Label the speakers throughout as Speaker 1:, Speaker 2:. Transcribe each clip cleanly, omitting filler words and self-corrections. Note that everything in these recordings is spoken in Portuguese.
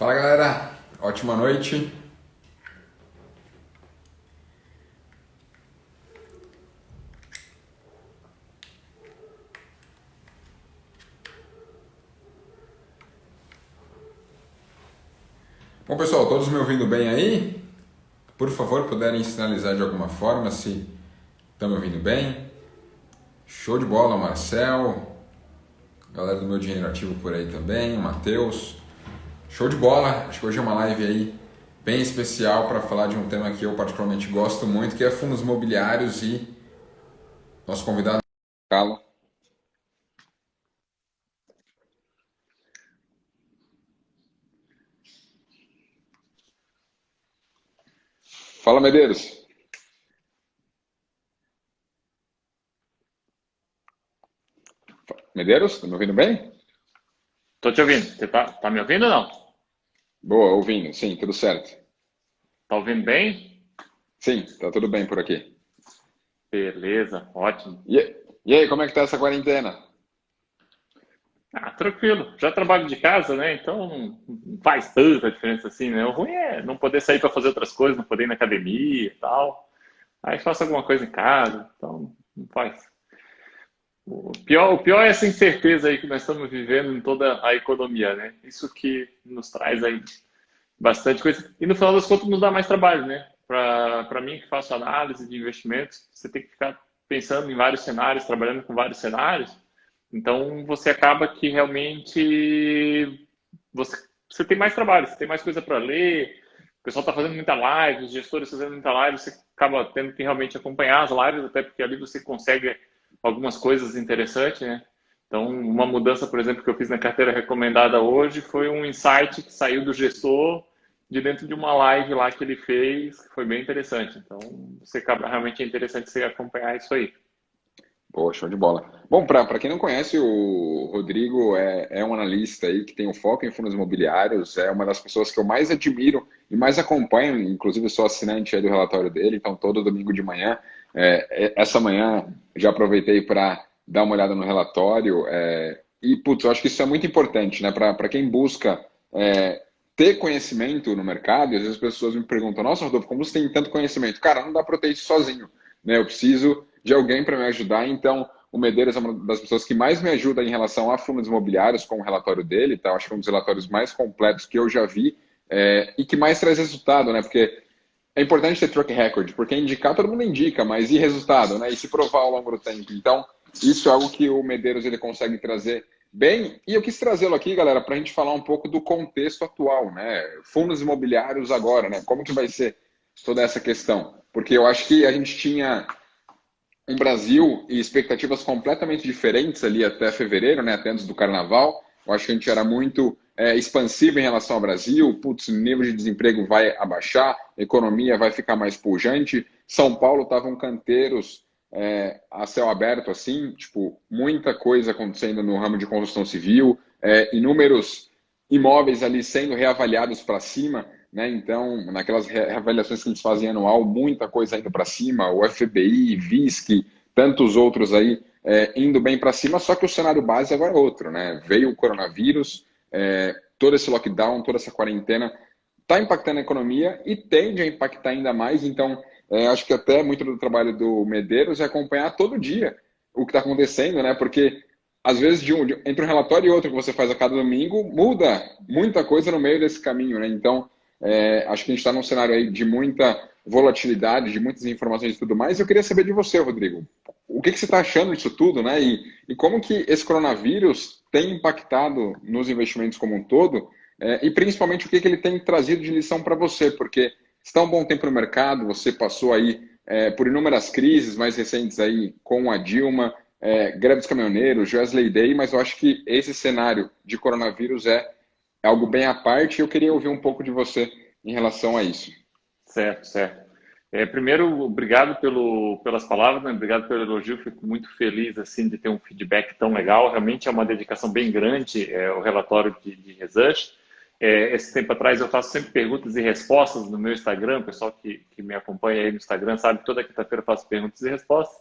Speaker 1: Fala galera, ótima noite. Bom pessoal, todos me ouvindo bem aí? Por favor, puderem sinalizar de alguma forma se estão me ouvindo bem. Show de bola, Marcel, galera do meu dinheiro ativo por aí também, Matheus. Show de bola, acho que hoje é uma live aí bem especial para falar de um tema que eu particularmente gosto muito, que é fundos imobiliários e nosso convidado é Carlos. Fala, Medeiros. Medeiros, tá me ouvindo bem?
Speaker 2: Tô te ouvindo. Você tá me ouvindo ou não?
Speaker 1: Boa, ouvindo, sim, tudo certo.
Speaker 2: Tá ouvindo bem?
Speaker 1: Sim, tá tudo bem por aqui.
Speaker 2: Beleza, ótimo.
Speaker 1: E aí, como é que tá essa quarentena?
Speaker 2: Ah, tranquilo. Já trabalho de casa, né? Então não faz tanta diferença assim, né? O ruim é não poder sair para fazer outras coisas, não poder ir na academia e tal. Aí faço alguma coisa em casa, então não faz. O pior é essa incerteza aí que nós estamos vivendo em toda a economia, né? Isso que nos traz aí bastante coisa. E no final das contas nos dá mais trabalho, né? Para mim que faço análise de investimentos, você tem que ficar pensando em vários cenários, trabalhando com vários cenários. Então você acaba que realmente você tem mais trabalho, você tem mais coisa para ler. O pessoal está fazendo muita live, os gestores fazendo muita live, você acaba tendo que realmente acompanhar as lives, até porque ali você consegue algumas coisas interessantes, né? Então, uma mudança, por exemplo, que eu fiz na carteira recomendada hoje foi um insight que saiu do gestor de dentro de uma live lá que ele fez, que foi bem interessante. Então, você acaba, realmente é interessante você acompanhar isso aí.
Speaker 1: Pô, show de bola. Bom, para quem não conhece, o Rodrigo é um analista aí que tem um foco em fundos imobiliários, é uma das pessoas que eu mais admiro e mais acompanho, inclusive sou assinante aí do relatório dele, então todo domingo de manhã, essa manhã já aproveitei para dar uma olhada no relatório, e, putz, eu acho que isso é muito importante, né, para quem busca é, ter conhecimento no mercado, e às vezes as pessoas me perguntam, nossa, Rodolfo, como você tem tanto conhecimento? Cara, não dá para eu ter isso sozinho, né, eu preciso de alguém para me ajudar. Então, o Medeiros é uma das pessoas que mais me ajuda em relação a fundos imobiliários com o relatório dele, tá? Acho que é um dos relatórios mais completos que eu já vi e que mais traz resultado, né? Porque é importante ter track record, porque indicar todo mundo indica, mas e resultado, né? E se provar ao longo do tempo. Então, isso é algo que o Medeiros ele consegue trazer bem. E eu quis trazê-lo aqui, galera, para a gente falar um pouco do contexto atual, né? Fundos imobiliários agora, né? Como que vai ser toda essa questão? Porque eu acho que a gente tinha um Brasil e expectativas completamente diferentes ali até fevereiro, né, até antes do carnaval. Eu acho que a gente era muito expansivo em relação ao Brasil. Putz, o nível de desemprego vai abaixar, a economia vai ficar mais pujante. São Paulo estavam canteiros a céu aberto, assim, tipo, muita coisa acontecendo no ramo de construção civil, inúmeros imóveis ali sendo reavaliados para cima, né? Então, naquelas reavaliações que eles fazem anual, muita coisa indo para cima, o FBI, VISC, tantos outros aí indo bem para cima, só que o cenário base agora é outro, né? Veio o coronavírus, todo esse lockdown, toda essa quarentena está impactando a economia e tende a impactar ainda mais. Então, acho que até muito do trabalho do Medeiros é acompanhar todo dia o que está acontecendo, né? Porque às vezes entre um relatório e outro que você faz a cada domingo muda muita coisa no meio desse caminho, né? Então, acho que a gente está num cenário aí de muita volatilidade, de muitas informações e tudo mais. Eu queria saber de você, Rodrigo. O que você está achando disso tudo, né? E como que esse coronavírus tem impactado nos investimentos como um todo, e principalmente o que ele tem trazido de lição para você, porque está um bom tempo no mercado, você passou aí por inúmeras crises mais recentes aí com a Dilma, greve dos caminhoneiros, Wesley Day, mas eu acho que esse cenário de coronavírus é algo bem à parte e eu queria ouvir um pouco de você em relação a isso.
Speaker 2: Certo, certo. Primeiro, obrigado pelas palavras, né? Obrigado pelo elogio. Fico muito feliz assim de ter um feedback tão legal. Realmente é uma dedicação bem grande o relatório de research. Esse tempo atrás eu faço sempre perguntas e respostas no meu Instagram. O pessoal que me acompanha aí no Instagram sabe que toda quinta-feira eu faço perguntas e respostas.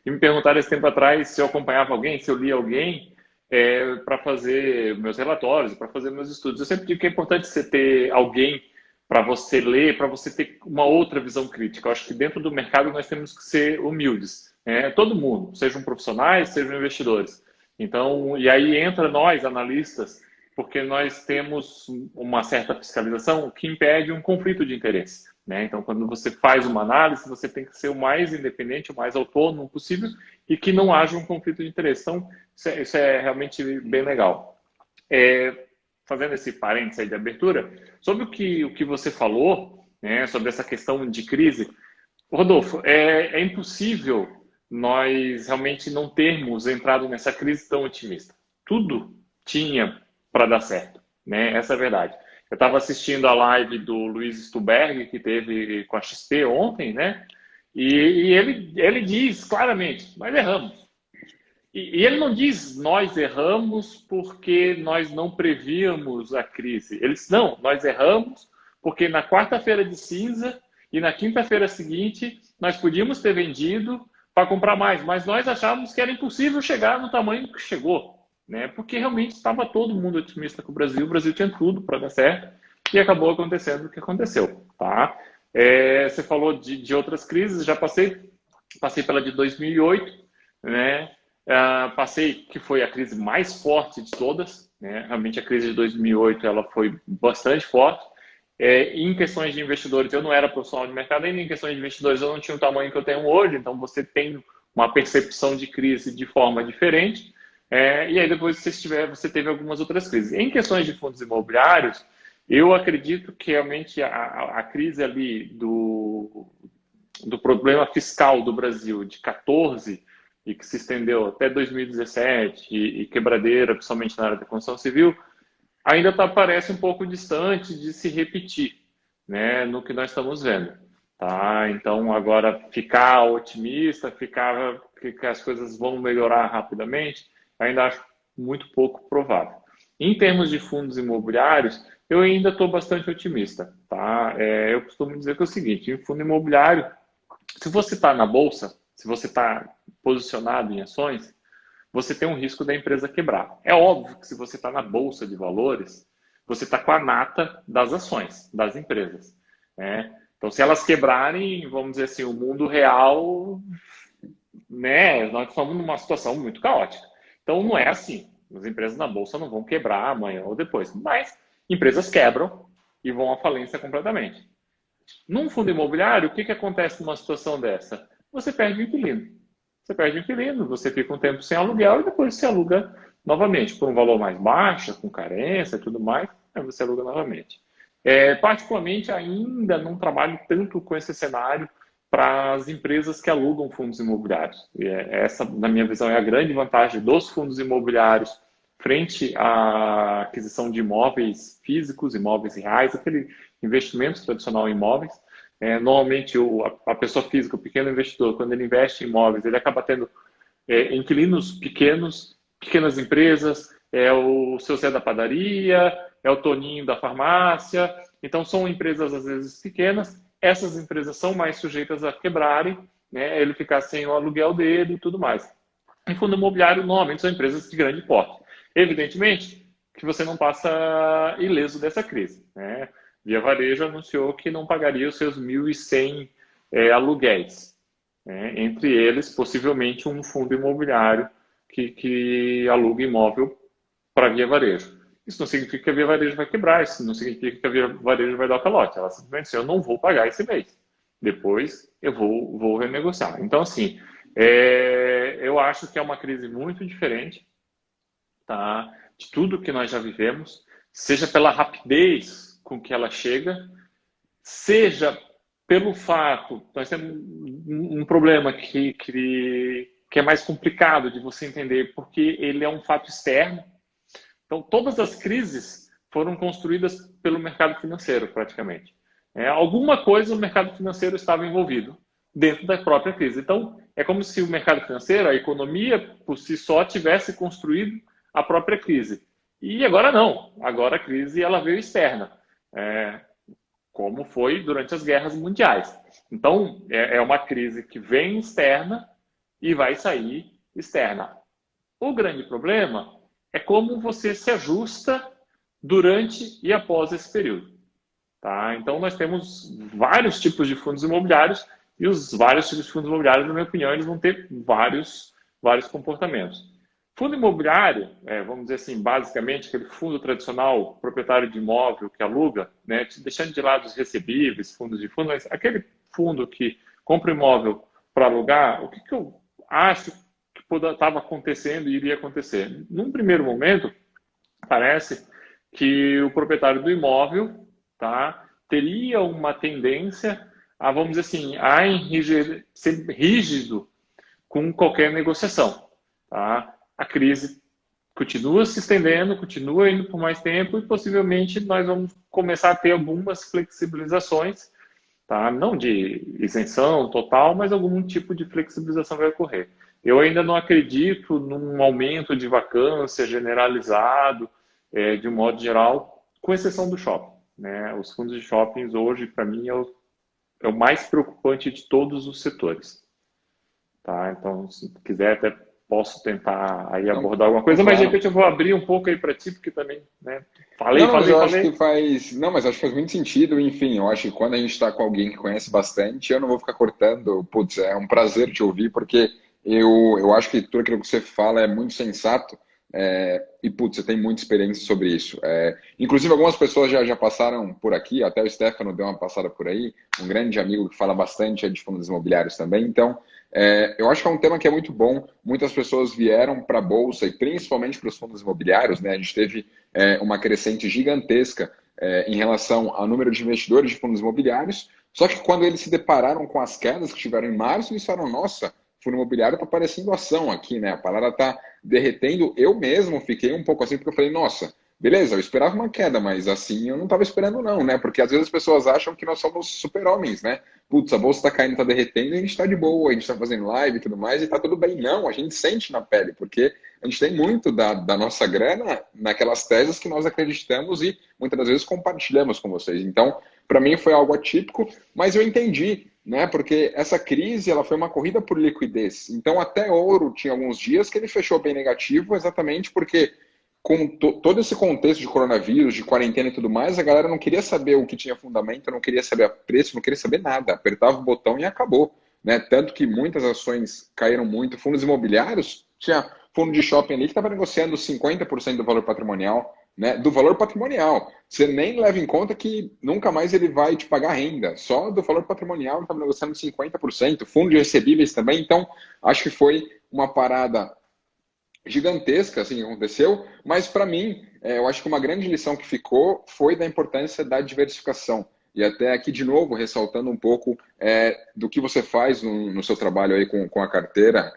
Speaker 2: E me perguntaram esse tempo atrás se eu acompanhava alguém, se eu lia alguém. para fazer meus relatórios, para fazer meus estudos. Eu sempre digo que é importante você ter alguém para você ler, para você ter uma outra visão crítica. Eu acho que dentro do mercado nós temos que ser humildes, né? Todo mundo, sejam profissionais, sejam investidores. Então, e aí entra nós, analistas, porque nós temos uma certa fiscalização que impede um conflito de interesse, né? Então, quando você faz uma análise, você tem que ser o mais independente, o mais autônomo possível e que não haja um conflito de interesse. Então, isso é realmente bem legal. Fazendo esse parênteses aí de abertura, sobre o que você falou, né, sobre essa questão de crise, Rodolfo, é impossível nós realmente não termos entrado nessa crise tão otimista. Tudo tinha para dar certo, né? Essa é a verdade. Eu estava assistindo a live do Luiz Stuberg, que teve com a XP ontem, né? E ele diz claramente, nós erramos. E ele não diz nós erramos porque nós não prevíamos a crise. Ele diz, não, nós erramos porque na quarta-feira de cinza e na quinta-feira seguinte nós podíamos ter vendido para comprar mais, mas nós achávamos que era impossível chegar no tamanho que chegou, né? Porque realmente estava todo mundo otimista com o Brasil tinha tudo para dar certo e acabou acontecendo o que aconteceu, tá? Você falou de outras crises, já passei pela de 2008, né? Passei que foi a crise mais forte de todas, né? Realmente a crise de 2008 ela foi bastante forte. Em questões de investidores, eu não era profissional de mercado ainda, em questões de investidores eu não tinha o tamanho que eu tenho hoje, então você tem uma percepção de crise de forma diferente, e aí depois você teve algumas outras crises. Em questões de fundos imobiliários, eu acredito que realmente a crise ali do problema fiscal do Brasil de 14 e que se estendeu até 2017 e quebradeira, principalmente na área da construção civil, ainda parece um pouco distante de se repetir, né, no que nós estamos vendo. Tá? Então, agora, ficar otimista, ficar que as coisas vão melhorar rapidamente, ainda acho muito pouco provável. Em termos de fundos imobiliários, eu ainda estou bastante otimista. Tá? Eu costumo dizer que é o seguinte, em fundo imobiliário, se você está na bolsa, se você está posicionado em ações, você tem um risco da empresa quebrar. É óbvio que se você está na bolsa de valores, você está com a nata das ações, das empresas, né? Então, se elas quebrarem, vamos dizer assim, o mundo real, né? Nós estamos numa situação muito caótica. Então, não é assim. As empresas na bolsa não vão quebrar amanhã ou depois, mas empresas quebram e vão à falência completamente. Num fundo imobiliário, o que acontece numa situação dessa? Você perde o inquilino. Você perde o inquilino, você fica um tempo sem aluguel e depois se aluga novamente por um valor mais baixo, com carência e tudo mais, aí você aluga novamente. Particularmente, ainda não trabalho tanto com esse cenário para as empresas que alugam fundos imobiliários. Essa, na minha visão, é a grande vantagem dos fundos imobiliários frente à aquisição de imóveis físicos, imóveis reais, aquele investimento tradicional em imóveis. Normalmente, a pessoa física, o pequeno investidor, quando ele investe em imóveis, ele acaba tendo inquilinos pequenos, pequenas empresas, é o seu Zé da padaria, é o Toninho da farmácia. Então, são empresas, às vezes, pequenas. Essas empresas são mais sujeitas a quebrarem, né, ele ficar sem o aluguel dele e tudo mais. Em fundo imobiliário, normalmente, são empresas de grande porte. Evidentemente que você não passa ileso dessa crise, né? Via Varejo anunciou que não pagaria os seus 1.100 aluguéis, né? Entre eles, possivelmente, um fundo imobiliário que aluga imóvel para Via Varejo. Isso não significa que a Via Varejo vai quebrar, isso não significa que a Via Varejo vai dar o calote. Ela simplesmente diz, eu não vou pagar esse mês. Depois eu vou renegociar. Então, assim, eu acho que é uma crise muito diferente, tá, de tudo que nós já vivemos, seja pela rapidez com que ela chega, seja pelo fato, nós temos um problema que é mais complicado de você entender, porque ele é um fato externo. Então, todas as crises foram construídas pelo mercado financeiro, praticamente. Alguma coisa o mercado financeiro estava envolvido dentro da própria crise. Então, é como se o mercado financeiro, a economia, por si só, tivesse construído a própria crise. E agora não. Agora a crise ela veio externa, como foi durante as guerras mundiais. Então, é uma crise que vem externa e vai sair externa. O grande problema é como você se ajusta durante e após esse período. Tá? Então, nós temos vários tipos de fundos imobiliários e os vários tipos de fundos imobiliários, na minha opinião, eles vão ter vários comportamentos. Fundo imobiliário, vamos dizer assim, basicamente, aquele fundo tradicional, proprietário de imóvel que aluga, né, deixando de lado os recebíveis, fundos de fundo, mas aquele fundo que compra imóvel para alugar, o que eu acho que estava acontecendo e iria acontecer? Num primeiro momento, parece que o proprietário do imóvel, tá, teria uma tendência a, vamos dizer assim, ser rígido com qualquer negociação. Tá? A crise continua se estendendo, continua indo por mais tempo e possivelmente nós vamos começar a ter algumas flexibilizações, tá? Não de isenção total, mas algum tipo de flexibilização vai ocorrer. Eu ainda não acredito num aumento de vacância generalizado, de um modo geral, com exceção do shopping. Né? Os fundos de shoppings hoje, para mim, é o mais preocupante de todos os setores. Tá? Então, se quiser, até posso tentar aí
Speaker 1: Não,
Speaker 2: abordar alguma coisa, mas de
Speaker 1: claro.
Speaker 2: repente eu vou abrir um pouco aí para ti, porque também, né?
Speaker 1: Não, não, mas eu acho que
Speaker 2: Falei.
Speaker 1: faz. Não, mas acho que faz muito sentido. Enfim, eu acho que quando a gente está com alguém que conhece bastante, eu não vou ficar cortando. Putz, é um prazer te ouvir, porque eu acho que tudo aquilo que você fala é muito sensato. E, putz, você tem muita experiência sobre isso. Inclusive, algumas pessoas já passaram por aqui, até o Stefano deu uma passada por aí, um grande amigo que fala bastante de fundos imobiliários também. Então, eu acho que é um tema que é muito bom. Muitas pessoas vieram para a Bolsa e principalmente para os fundos imobiliários, né? A gente teve uma crescente gigantesca em relação ao número de investidores de fundos imobiliários. Só que quando eles se depararam com as quedas que tiveram em março, eles falaram: nossa, fundo imobiliário está parecendo ação aqui, né? A parada está derretendo. Eu mesmo fiquei um pouco assim, porque eu falei: nossa, beleza, eu esperava uma queda, mas assim eu não estava esperando, não, né? Porque às vezes as pessoas acham que nós somos super-homens, né? Putz, a bolsa está caindo, está derretendo, e a gente está de boa, a gente está fazendo live e tudo mais, e está tudo bem. Não, a gente sente na pele, porque a gente tem muito da nossa grana naquelas teses que nós acreditamos e muitas das vezes compartilhamos com vocês. Então, para mim foi algo atípico, mas eu entendi, né? Porque essa crise ela foi uma corrida por liquidez. Então, até ouro tinha alguns dias que ele fechou bem negativo, exatamente porque com todo esse contexto de coronavírus, de quarentena e tudo mais, a galera não queria saber o que tinha fundamento, não queria saber a preço, não queria saber nada. Apertava o botão e acabou. Né? Tanto que muitas ações caíram muito. Fundos imobiliários, tinha fundo de shopping ali que estava negociando 50% do valor patrimonial, né? Do valor patrimonial. Você nem leva em conta que nunca mais ele vai te pagar renda. Só do valor patrimonial ele estava negociando 50%. Fundo de recebíveis também. Então, acho que foi uma parada gigantesca assim que aconteceu, mas para mim, eu acho que uma grande lição que ficou foi da importância da diversificação. E até aqui, de novo, ressaltando um pouco do que você faz no seu trabalho aí com a carteira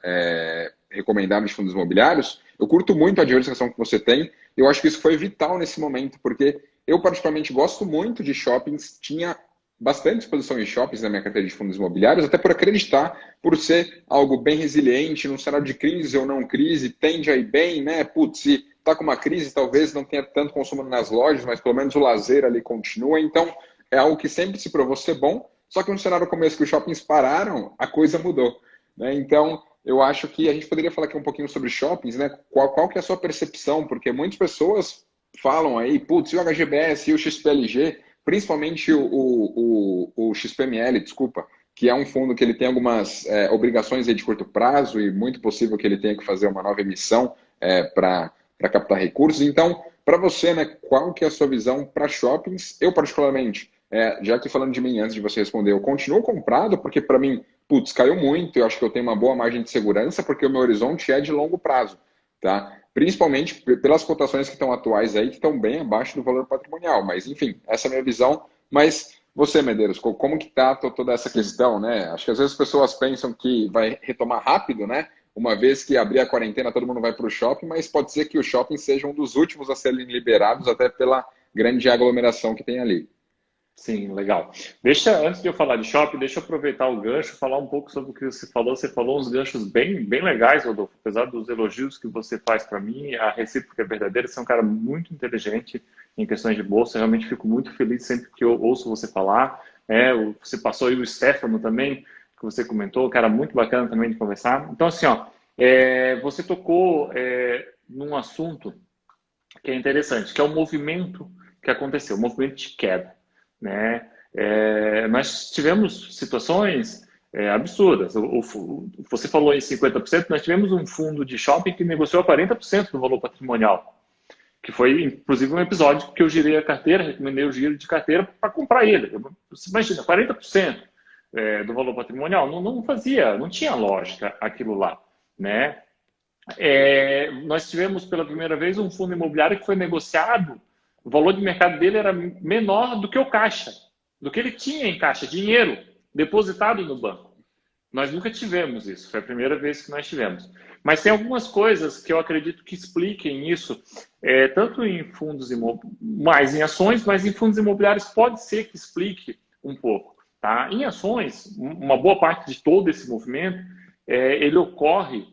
Speaker 1: recomendada de fundos imobiliários, eu curto muito a diversificação que você tem. Eu acho que isso foi vital nesse momento, porque eu particularmente gosto muito de shoppings, tinha bastante exposição em shoppings na minha carteira de fundos imobiliários, até por acreditar, por ser algo bem resiliente, num cenário de crise ou não crise, tende a ir bem, né? Putz, se está com uma crise, talvez não tenha tanto consumo nas lojas, mas pelo menos o lazer ali continua. Então, é algo que sempre se provou ser bom, só que no cenário como esse que os shoppings pararam, a coisa mudou. Né? Então, eu acho que a gente poderia falar aqui um pouquinho sobre shoppings, né? Qual que é a sua percepção? Porque muitas pessoas falam aí, putz, e o HGBS e o XPLG, principalmente o XPML, desculpa, que é um fundo que ele tem algumas obrigações aí de curto prazo e muito possível que ele tenha que fazer uma nova emissão para captar recursos. Então, para você, né, qual que é a sua visão para shoppings? Eu, particularmente, já que falando de mim antes de você responder, eu continuo comprado, porque para mim, putz, caiu muito, eu acho que eu tenho uma boa margem de segurança, porque o meu horizonte é de longo prazo, tá? Principalmente pelas cotações que estão atuais aí, que estão bem abaixo do valor patrimonial. Mas, enfim, essa é a minha visão. Mas você, Medeiros, como que está toda essa questão, né? Acho que às vezes as pessoas pensam que vai retomar rápido, né? Uma vez que abrir a quarentena, todo mundo vai para o shopping, mas pode ser que o shopping seja um dos últimos a serem liberados, até pela grande aglomeração que tem ali.
Speaker 2: Sim, legal. Antes de eu falar de shopping, deixa eu aproveitar o gancho, falar um pouco sobre o que você falou. Você falou uns ganchos bem legais, Rodolfo. Apesar dos elogios que você faz para mim, a recíproca é verdadeira. Você é um cara muito inteligente em questões de bolsa. Eu realmente fico muito feliz sempre que eu ouço você falar. Você passou aí o Stefano também, que você comentou, cara muito bacana também de conversar. Então, assim, ó, você tocou num assunto que é interessante, que é o movimento que aconteceu, o movimento de queda, né? Nós tivemos situações absurdas. Você falou em 50%, nós tivemos um fundo de shopping que negociou a 40% do valor patrimonial, que foi, inclusive, um episódio que eu girei a carteira, recomendei o giro de carteira para comprar ele. Você imagina, 40% do valor patrimonial, não tinha lógica aquilo lá, né? Nós tivemos pela primeira vez um fundo imobiliário que foi negociado, o valor de mercado dele era menor do que o caixa, do que ele tinha em caixa, dinheiro depositado no banco. Nós nunca tivemos isso, foi a primeira vez que nós tivemos. Mas tem algumas coisas que eu acredito que expliquem isso, tanto em fundos mais em ações, mas em fundos imobiliários pode ser que explique um pouco. Tá? Em ações, uma boa parte de todo esse movimento, ele ocorre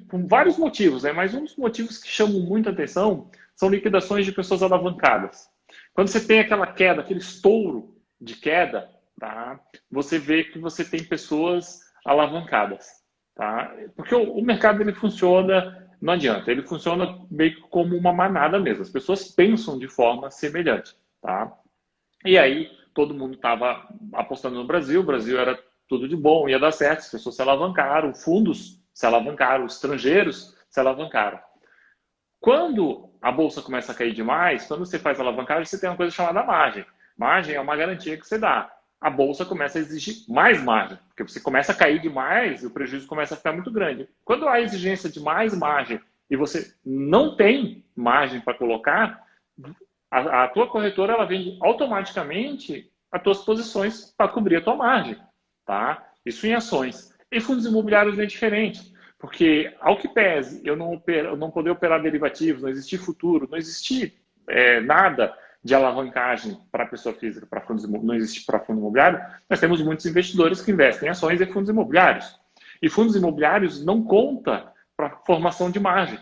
Speaker 2: por vários motivos, né? Mas um dos motivos que chamam muita atenção são liquidações de pessoas alavancadas. Quando você tem aquela queda, aquele estouro de queda, tá? Você vê que você tem pessoas alavancadas. Tá? Porque o mercado ele funciona, não adianta, ele funciona meio que como uma manada mesmo. As pessoas pensam de forma semelhante. Tá? E aí todo mundo estava apostando no Brasil, o Brasil era tudo de bom, ia dar certo, as pessoas se alavancaram, fundos se alavancaram, estrangeiros se alavancaram. Quando a bolsa começa a cair demais, quando você faz alavancagem, você tem uma coisa chamada margem. Margem é uma garantia que você dá. A bolsa começa a exigir mais margem, porque você começa a cair demais e o prejuízo começa a ficar muito grande. Quando há exigência de mais margem e você não tem margem para colocar, a tua corretora ela vende automaticamente as tuas posições para cobrir a tua margem. Tá? Isso em ações. Em fundos imobiliários é diferente, porque ao que pese eu não poder operar derivativos, não existir futuro, não existir nada de alavancagem para pessoa física, para fundos, não existe para fundo imobiliário, nós temos muitos investidores que investem em ações e fundos imobiliários. E fundos imobiliários não conta para formação de margem.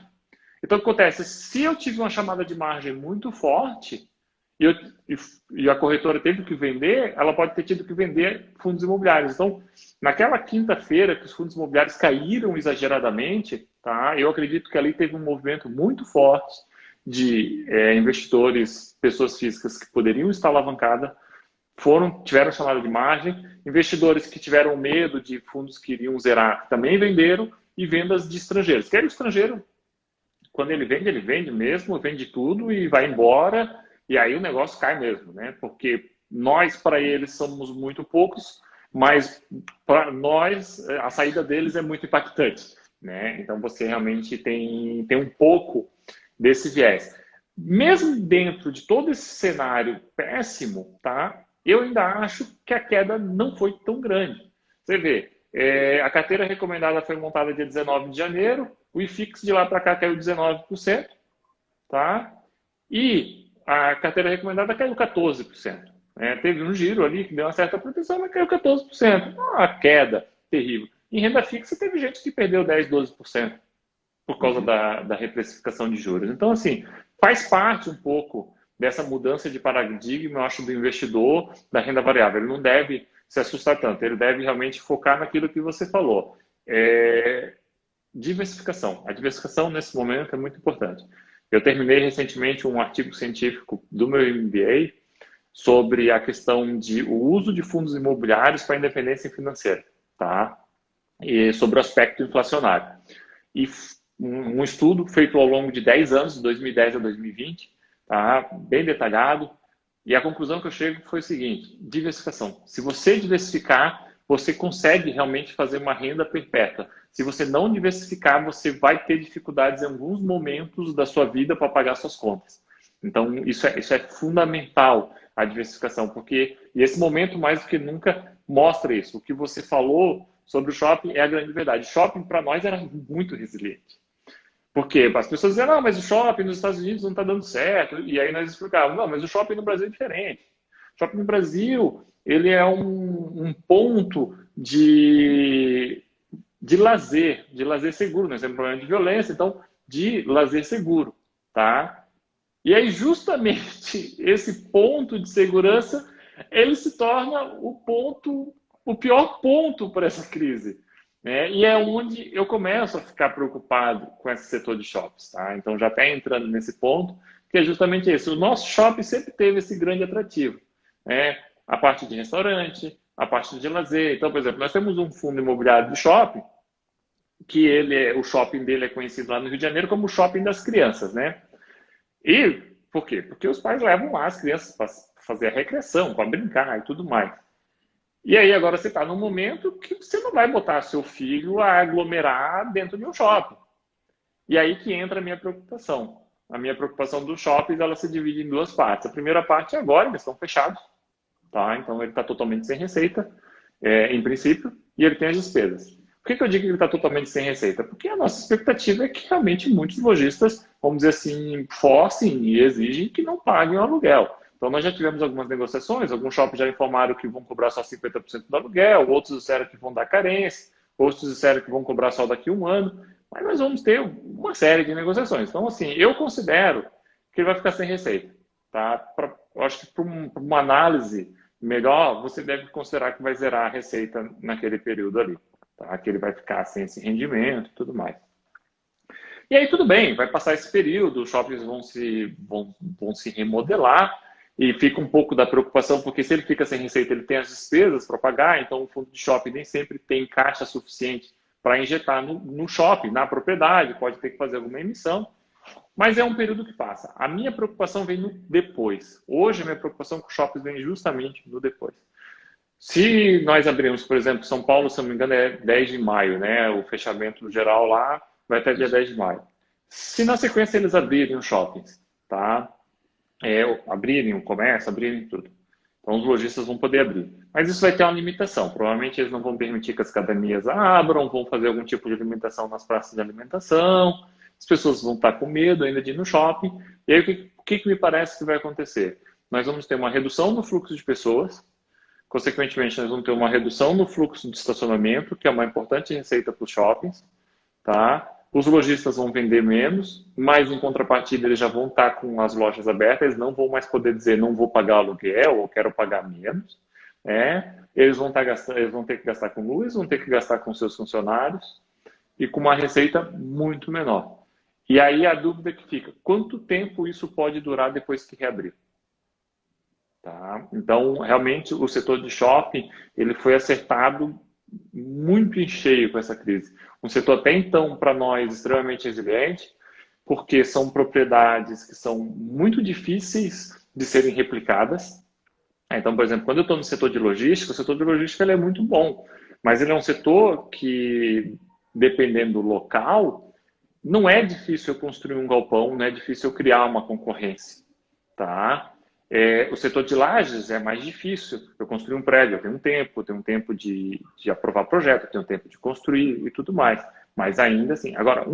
Speaker 2: Então, o que acontece? Se eu tive uma chamada de margem muito forte e a corretora teve que vender, ela pode ter tido que vender fundos imobiliários. Então, naquela quinta-feira que os fundos imobiliários caíram exageradamente, tá? Eu acredito que ali teve um movimento muito forte de investidores, pessoas físicas que poderiam estar alavancadas, tiveram chamada de margem, investidores que tiveram medo de fundos que iriam zerar também venderam, e vendas de estrangeiros. Quer o estrangeiro, quando ele vende mesmo, vende tudo e vai embora, e aí o negócio cai mesmo, né? Porque nós, para eles, somos muito poucos, mas para nós, a saída deles é muito impactante, né? Então, você realmente tem um pouco desse viés. Mesmo dentro de todo esse cenário péssimo, tá? Eu ainda acho que a queda não foi tão grande. Você vê, a carteira recomendada foi montada dia 19 de janeiro, o IFIX de lá para cá caiu 19%, tá? E a carteira recomendada caiu 14%. Teve um giro ali que deu uma certa proteção, mas caiu 14%. Uma queda terrível. Em renda fixa teve gente que perdeu 10, 12% por causa da reprecificação de juros. Então, assim, faz parte um pouco dessa mudança de paradigma, eu acho, do investidor da renda variável. Ele não deve se assustar tanto, ele deve realmente focar naquilo que você falou. Diversificação. A diversificação, nesse momento, é muito importante. Eu terminei recentemente um artigo científico do meu MBA sobre a questão de o uso de fundos imobiliários para a independência financeira, tá? E sobre o aspecto inflacionário. E um estudo feito ao longo de 10 anos, de 2010 a 2020, tá? Bem detalhado, e a conclusão que eu chego foi o seguinte: diversificação. Se você diversificar, você consegue realmente fazer uma renda perpétua. Se você não diversificar, você vai ter dificuldades em alguns momentos da sua vida para pagar suas contas. Então, isso é fundamental, a diversificação, porque e esse momento, mais do que nunca, mostra isso. O que você falou sobre o shopping é a grande verdade. O shopping, para nós, era muito resiliente. Porque as pessoas diziam, não, mas o shopping nos Estados Unidos não está dando certo. E aí nós explicávamos, não, mas o shopping no Brasil é diferente. O shopping no Brasil, ele é um ponto de lazer seguro. Nós temos problema de violência, então, de lazer seguro, tá? E aí, justamente, esse ponto de segurança, ele se torna o pior ponto para essa crise. né? E é onde eu começo a ficar preocupado com esse setor de shoppings, tá? Então já está entrando nesse ponto, que é justamente esse. O nosso shopping sempre teve esse grande atrativo, né? A parte de restaurante, a parte de lazer. Então, por exemplo, nós temos um fundo imobiliário de shopping, que o shopping dele é conhecido lá no Rio de Janeiro como o shopping das crianças, né? E por quê? Porque os pais levam lá as crianças para fazer a recreação, para brincar e tudo mais. E aí agora você está num momento que você não vai botar seu filho a aglomerar dentro de um shopping. E aí que entra a minha preocupação. A minha preocupação dos shoppings, ela se divide em duas partes. A primeira parte é agora, eles estão fechados, tá? Então ele está totalmente sem receita, em princípio, e ele tem as despesas. Por que eu digo que ele está totalmente sem receita? Porque a nossa expectativa é que realmente muitos lojistas, vamos dizer assim, forcem e exigem que não paguem o aluguel. Então, nós já tivemos algumas negociações, alguns shoppings já informaram que vão cobrar só 50% do aluguel, outros disseram que vão dar carência, outros disseram que vão cobrar só daqui a um ano, mas nós vamos ter uma série de negociações. Então, assim, eu considero que ele vai ficar sem receita. Tá? Eu acho que para uma análise melhor, você deve considerar que vai zerar a receita naquele período ali. Tá? Que ele vai ficar sem esse rendimento e tudo mais. E aí tudo bem, vai passar esse período, os shoppings vão se remodelar e fica um pouco da preocupação, porque se ele fica sem receita, ele tem as despesas para pagar, então o fundo de shopping nem sempre tem caixa suficiente para injetar no shopping, na propriedade, pode ter que fazer alguma emissão, mas é um período que passa. A minha preocupação vem no depois. Hoje a minha preocupação com os shoppings vem justamente no depois. Se nós abrirmos, por exemplo, São Paulo, se não me engano, é 10 de maio, né? O fechamento geral lá vai até dia 10 de maio. Se na sequência eles abrirem os shoppings, tá? Abrirem o comércio, abrirem tudo. Então os lojistas vão poder abrir. Mas isso vai ter uma limitação. Provavelmente eles não vão permitir que as academias abram, vão fazer algum tipo de limitação nas praças de alimentação. As pessoas vão estar com medo ainda de ir no shopping. E aí o que me parece que vai acontecer? Nós vamos ter uma redução no fluxo de pessoas. Consequentemente, nós vamos ter uma redução no fluxo de estacionamento, que é uma importante receita para os shoppings. Tá? Os lojistas vão vender menos, mas em contrapartida eles já vão estar com as lojas abertas, eles não vão mais poder dizer não vou pagar aluguel ou quero pagar menos. Eles vão ter que gastar com luz, vão ter que gastar com seus funcionários e com uma receita muito menor. E aí a dúvida que fica, quanto tempo isso pode durar depois que reabrir? Tá? Então, realmente, o setor de shopping ele foi acertado muito em cheio com essa crise. Um setor até então, para nós, extremamente resiliente, porque são propriedades que são muito difíceis de serem replicadas. Então, por exemplo, quando eu estou no setor de logística, o setor de logística ele é muito bom, mas ele é um setor que, dependendo do local, não é difícil eu construir um galpão, não é difícil eu criar uma concorrência. Tá? O setor de lajes é mais difícil. Eu construir um prédio, eu tenho um tempo de aprovar projeto, eu tenho um tempo de construir e tudo mais. Mas ainda assim, agora,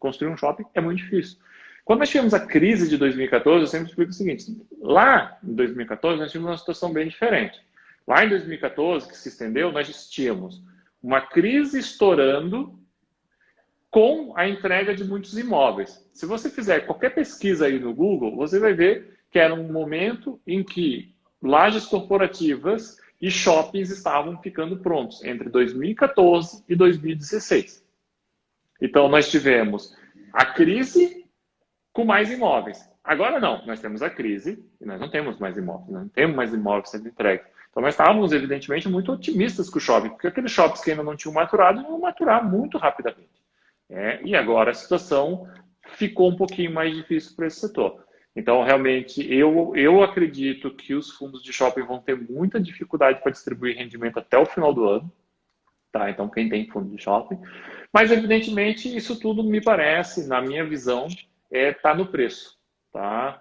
Speaker 2: construir um shopping é muito difícil. Quando nós tivemos a crise de 2014, eu sempre explico o seguinte, lá em 2014 nós tínhamos uma situação bem diferente. Lá em 2014, que se estendeu, nós tínhamos uma crise estourando com a entrega de muitos imóveis. Se você fizer qualquer pesquisa aí no Google, você vai ver que era um momento em que lajes corporativas e shoppings estavam ficando prontos, entre 2014 e 2016. Então, nós tivemos a crise com mais imóveis. Agora não, nós temos a crise e nós não temos mais imóveis, não temos mais imóveis sendo entregues. Então, nós estávamos, evidentemente, muito otimistas com o shopping, porque aqueles shoppings que ainda não tinham maturado, iam maturar muito rapidamente. E agora a situação ficou um pouquinho mais difícil para esse setor. Então, realmente, eu acredito que os fundos de shopping vão ter muita dificuldade para distribuir rendimento até o final do ano. Tá? Então, quem tem fundo de shopping. Mas, evidentemente, isso tudo me parece, na minha visão, tá no preço. Tá?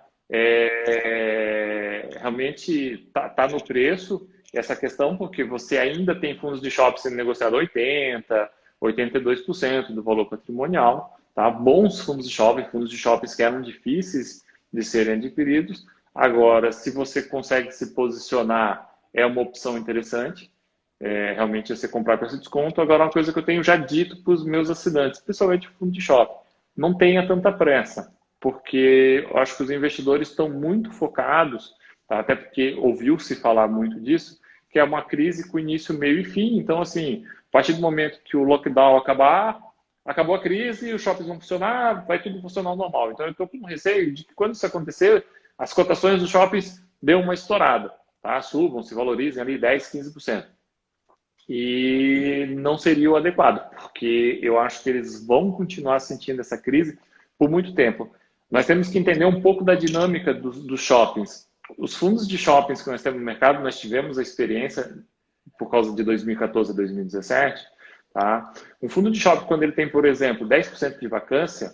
Speaker 2: Realmente tá no preço essa questão, porque você ainda tem fundos de shopping sendo negociado 82% do valor patrimonial. Tá? Bons fundos de shopping que eram difíceis de serem adquiridos. Agora, se você consegue se posicionar, é uma opção interessante. Realmente você comprar com esse desconto. Agora, uma coisa que eu tenho já dito para os meus assinantes, principalmente fundo de shopping, não tenha tanta pressa, porque eu acho que os investidores estão muito focados, tá? Até porque ouviu-se falar muito disso, que é uma crise com início, meio e fim. Então, assim, A partir do momento que o lockdown acabar, acabou a crise, os shoppings vão funcionar, vai tudo funcionar normal. Então, eu estou com receio de que quando isso acontecer, as cotações dos shoppings dêem uma estourada, tá? Subam, se valorizem ali 10, 15%. E não seria o adequado, porque eu acho que eles vão continuar sentindo essa crise por muito tempo. Nós temos que entender um pouco da dinâmica dos shoppings. Os fundos de shoppings que nós temos no mercado, nós tivemos a experiência por causa de 2014 a 2017. Tá? Um fundo de shopping, quando ele tem, por exemplo, 10% de vacância,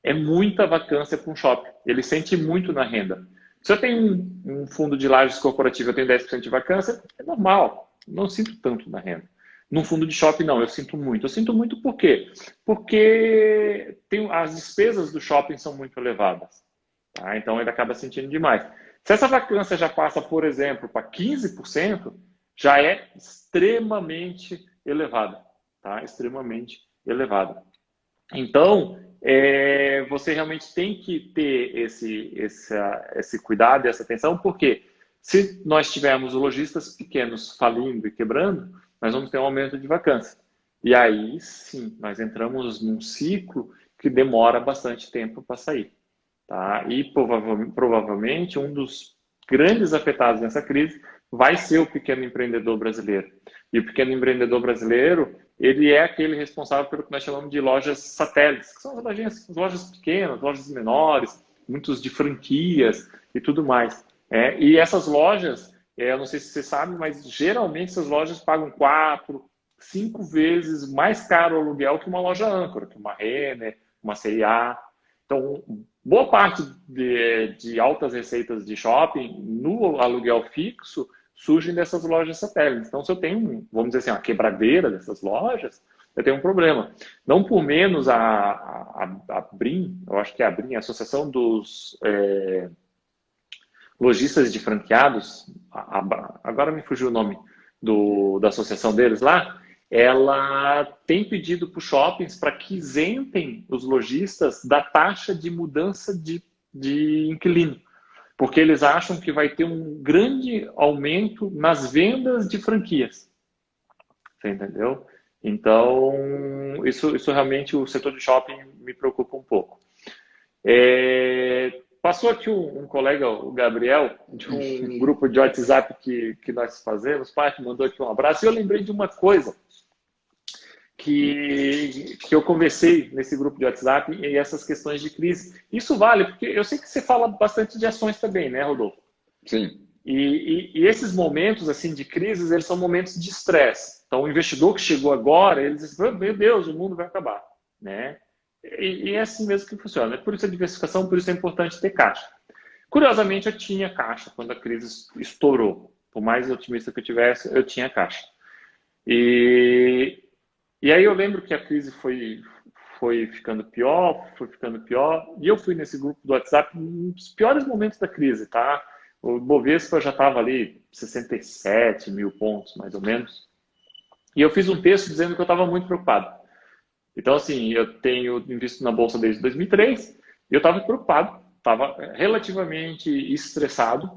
Speaker 2: é muita vacância para um shopping. Ele sente muito na renda. Se eu tenho um fundo de lajes corporativo, eu tenho 10% de vacância, é normal. Não sinto tanto na renda. Num fundo de shopping, não, eu sinto muito. Eu sinto muito por quê? Porque as despesas do shopping são muito elevadas. Tá? Então, ele acaba sentindo demais. Se essa vacância já passa, por exemplo, para 15%, já é extremamente elevada. Tá? Extremamente elevada. Então, você realmente tem que ter esse cuidado, essa atenção, porque se nós tivermos lojistas pequenos falindo e quebrando, nós vamos ter um aumento de vacância. E aí, sim, nós entramos num ciclo que demora bastante tempo para sair. Tá? E provavelmente um dos grandes afetados nessa crise vai ser o pequeno empreendedor brasileiro. E o pequeno empreendedor brasileiro, ele é aquele responsável pelo que nós chamamos de lojas satélites, que são as lojas pequenas, lojas menores, muitos de franquias e tudo mais. E essas lojas, eu não sei se você sabe, mas geralmente essas lojas pagam 4, 5 vezes mais caro o aluguel que uma loja âncora, que uma Renner, uma C&A. Então, boa parte de altas receitas de shopping no aluguel fixo surgem dessas lojas satélites. Então, se eu tenho, vamos dizer assim, uma quebradeira dessas lojas, eu tenho um problema. Não por menos a BRIM, eu acho que é a BRIM, a Associação dos Lojistas de Franqueados, agora me fugiu o nome da associação deles lá, ela tem pedido para os shoppings para que isentem os lojistas da taxa de mudança de inquilino. Porque eles acham que vai ter um grande aumento nas vendas de franquias. Você entendeu? Então, isso realmente, o setor de shopping me preocupa um pouco. Passou aqui um colega, o Gabriel, de um grupo de WhatsApp que nós fazemos parte, mandou aqui um abraço. E eu lembrei de uma coisa que eu conversei nesse grupo de WhatsApp e essas questões de crise. Isso vale, porque eu sei que você fala bastante de ações também, né, Rodolfo?
Speaker 1: Sim.
Speaker 2: E esses momentos assim de crises, eles são momentos de estresse. Então, o investidor que chegou agora, ele diz, meu Deus, o mundo vai acabar, né? E é assim mesmo que funciona. Por isso a diversificação, por isso é importante ter caixa. Curiosamente, eu tinha caixa quando a crise estourou. Por mais otimista que eu tivesse, eu tinha caixa. E aí eu lembro que a crise foi ficando pior, e eu fui nesse grupo do WhatsApp nos piores momentos da crise, tá? O Bovespa já estava ali 67 mil pontos, mais ou menos. E eu fiz um texto dizendo que eu estava muito preocupado. Então, assim, eu tenho invisto na Bolsa desde 2003, e eu estava preocupado, estava relativamente estressado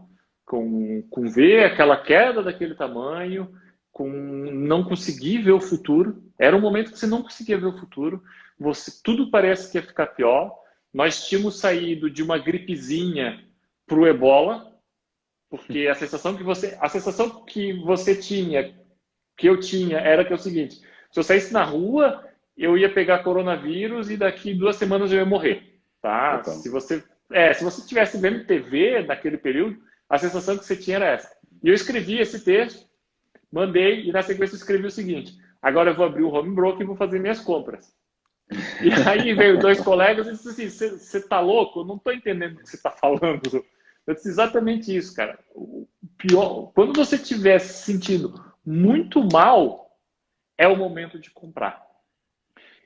Speaker 2: com ver aquela queda daquele tamanho, com não conseguir ver o futuro. Era um momento que você não conseguia ver o futuro, tudo parece que ia ficar pior. Nós tínhamos saído de uma gripezinha para o Ebola, porque a sensação que você tinha, que eu tinha, era que é o seguinte: se eu saísse na rua, eu ia pegar coronavírus e daqui 2 semanas eu ia morrer, tá?
Speaker 1: Então.
Speaker 2: Se você estivesse vendo TV naquele período, a sensação que você tinha era essa. E eu escrevi esse texto, mandei, e na sequência eu escrevi o seguinte: agora eu vou abrir o home broker e vou fazer minhas compras. E aí veio 2 colegas e disse assim: você tá louco? Eu não tô entendendo o que você tá falando. Eu disse exatamente isso, cara. O pior, quando você estiver se sentindo muito mal, é o momento de comprar.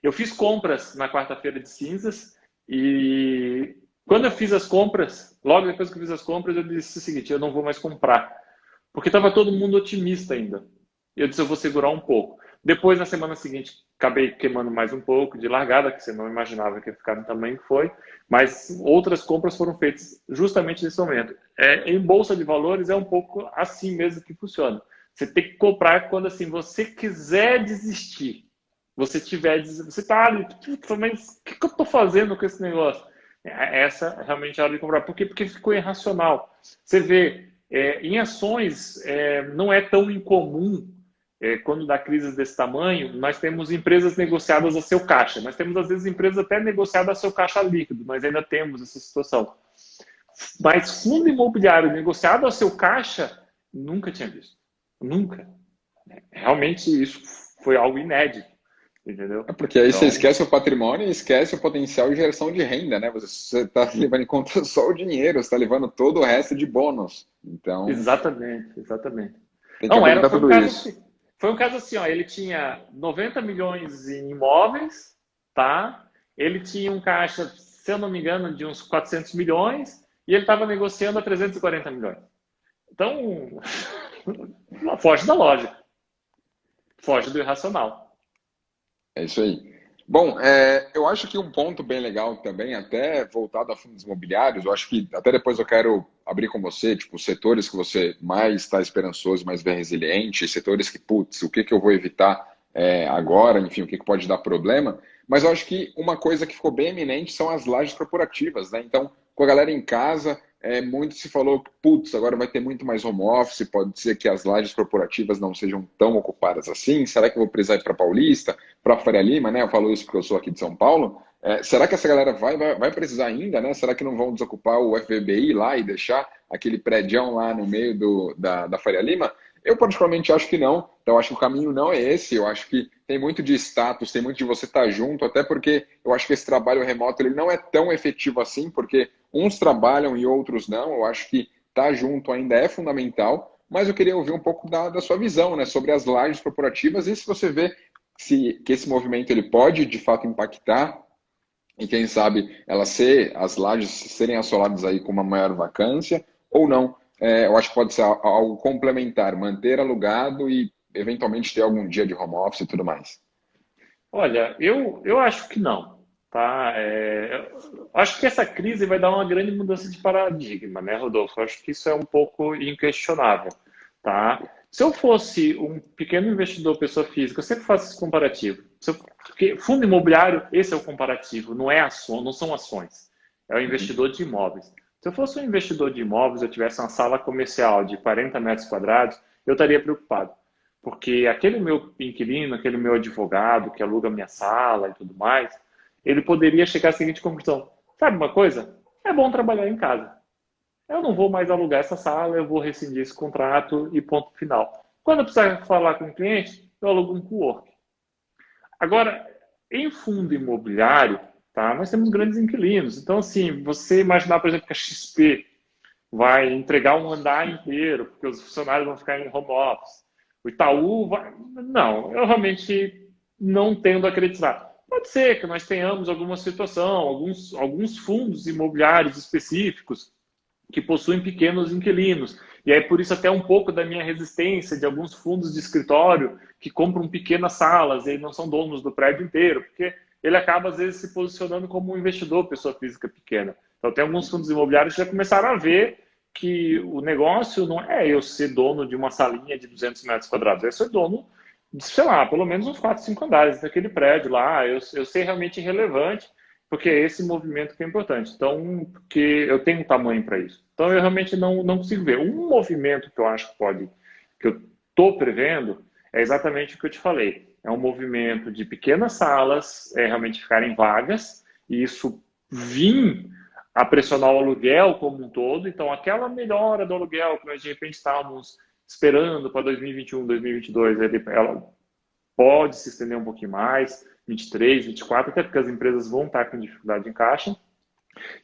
Speaker 2: Eu fiz compras na quarta-feira de cinzas e quando eu fiz as compras, logo depois que eu fiz as compras, eu disse o seguinte: eu não vou mais comprar. Porque estava todo mundo otimista ainda. Eu disse, eu vou segurar um pouco. Depois, na semana seguinte, acabei queimando mais um pouco de largada, que você não imaginava que ia ficar no tamanho que foi. Mas outras compras foram feitas justamente nesse momento. Em bolsa de valores é um pouco assim mesmo que funciona. Você tem que comprar quando assim você quiser desistir. Você tá ali, mas o que eu tô fazendo com esse negócio? Essa realmente é a hora de comprar. Por quê? Porque ficou irracional. Você vê, em ações, não é tão incomum, quando dá crises desse tamanho, nós temos empresas negociadas a seu caixa. Nós temos, às vezes, empresas até negociadas a seu caixa líquido. Nós ainda temos essa situação. Mas fundo imobiliário negociado a seu caixa, nunca tinha visto. Nunca. Realmente isso foi algo inédito. Entendeu?
Speaker 1: É porque aí você
Speaker 2: Então,
Speaker 1: esquece o patrimônio e esquece o potencial de geração de renda, né? Você está levando em conta só o dinheiro, você está levando todo o resto de bônus. Então,
Speaker 2: exatamente, exatamente.
Speaker 1: tem que
Speaker 2: Não,
Speaker 1: aproveitar
Speaker 2: foi um
Speaker 1: tudo
Speaker 2: caso
Speaker 1: isso.
Speaker 2: assim. Foi um caso assim, ó, ele tinha 90 milhões em imóveis, tá? Ele tinha um caixa, se eu não me engano, de uns 400 milhões e ele estava negociando a 340 milhões. Então, foge da lógica, foge do irracional.
Speaker 1: É isso aí. Bom, eu acho que um ponto bem legal também, até voltado a fundos imobiliários, eu acho que até depois eu quero abrir com você, tipo, setores que você mais está esperançoso, mais bem resiliente, setores que, putz, o que que eu vou evitar agora, enfim, o que que pode dar problema. Mas eu acho que uma coisa que ficou bem eminente são as lajes corporativas, né? Então, com a galera em casa, muito se falou que, putz, agora vai ter muito mais home office, pode ser que as lajes corporativas não sejam tão ocupadas assim. Será que eu vou precisar ir para Paulista? Para Faria Lima, né? Eu falo isso porque eu sou aqui de São Paulo. Será que essa galera vai precisar ainda, né? Será que não vão desocupar o FVBI lá e deixar aquele prédião lá no meio da Faria Lima? Eu particularmente acho que não. Então acho que o caminho não é esse. Eu acho que tem muito de status, tem muito de você estar junto, até porque eu acho que esse trabalho remoto ele não é tão efetivo assim, porque uns trabalham e outros não. Eu acho que estar junto ainda é fundamental. Mas eu queria ouvir um pouco da sua visão, né, sobre as lajes corporativas e se você vê que esse movimento ele pode de fato impactar e quem sabe as lajes serem assoladas aí com uma maior vacância ou não. Eu acho que pode ser algo complementar, manter alugado e eventualmente ter algum dia de home office e tudo mais.
Speaker 2: Olha, eu acho que não, tá? Eu acho que essa crise vai dar uma grande mudança de paradigma, né, Rodolfo? Eu acho que isso é um pouco inquestionável, tá? Se eu fosse um pequeno investidor, pessoa física, eu sempre faço esse comparativo. Porque fundo imobiliário, esse é o comparativo, não é ação, não são ações. É o
Speaker 1: Uhum.
Speaker 2: investidor de imóveis. Se eu fosse um investidor de imóveis, eu tivesse uma sala comercial de 40 metros quadrados, eu estaria preocupado. Porque aquele meu inquilino, aquele meu advogado que aluga minha sala e tudo mais, ele poderia chegar à seguinte conclusão: sabe uma coisa? É bom trabalhar em casa. Eu não vou mais alugar essa sala, eu vou rescindir esse contrato e ponto final. Quando eu precisar falar com o cliente, eu alugo um co-work. Agora, em fundo imobiliário, tá, nós temos grandes inquilinos. Então, assim, você imaginar, por exemplo, que a XP vai entregar um andar inteiro, porque os funcionários vão ficar em home office. O Itaú vai. Não, eu realmente não tendo a acreditar. Pode ser que nós tenhamos alguma situação, alguns fundos imobiliários específicos que possuem pequenos inquilinos. E aí, por isso, até um pouco da minha resistência de alguns fundos de escritório que compram pequenas salas e não são donos do prédio inteiro, porque ele acaba, às vezes, se posicionando como um investidor, pessoa física pequena. Então, tem alguns fundos imobiliários que já começaram a ver que o negócio não é eu ser dono de uma salinha de 200 metros quadrados, é ser dono de, sei lá, pelo menos uns 4, 5 andares daquele prédio lá, eu ser realmente relevante, porque é esse movimento que é importante. Então, porque eu tenho um tamanho para isso. Então, eu realmente não consigo ver. Um movimento que eu acho que eu estou prevendo, é exatamente o que eu te falei. É um movimento de pequenas salas realmente ficarem vagas, e isso vir a pressionar o aluguel como um todo. Então, aquela melhora do aluguel que nós de repente estávamos esperando para 2021, 2022, ela pode se estender um pouquinho mais, 23, 24, até porque as empresas vão estar com dificuldade em caixa.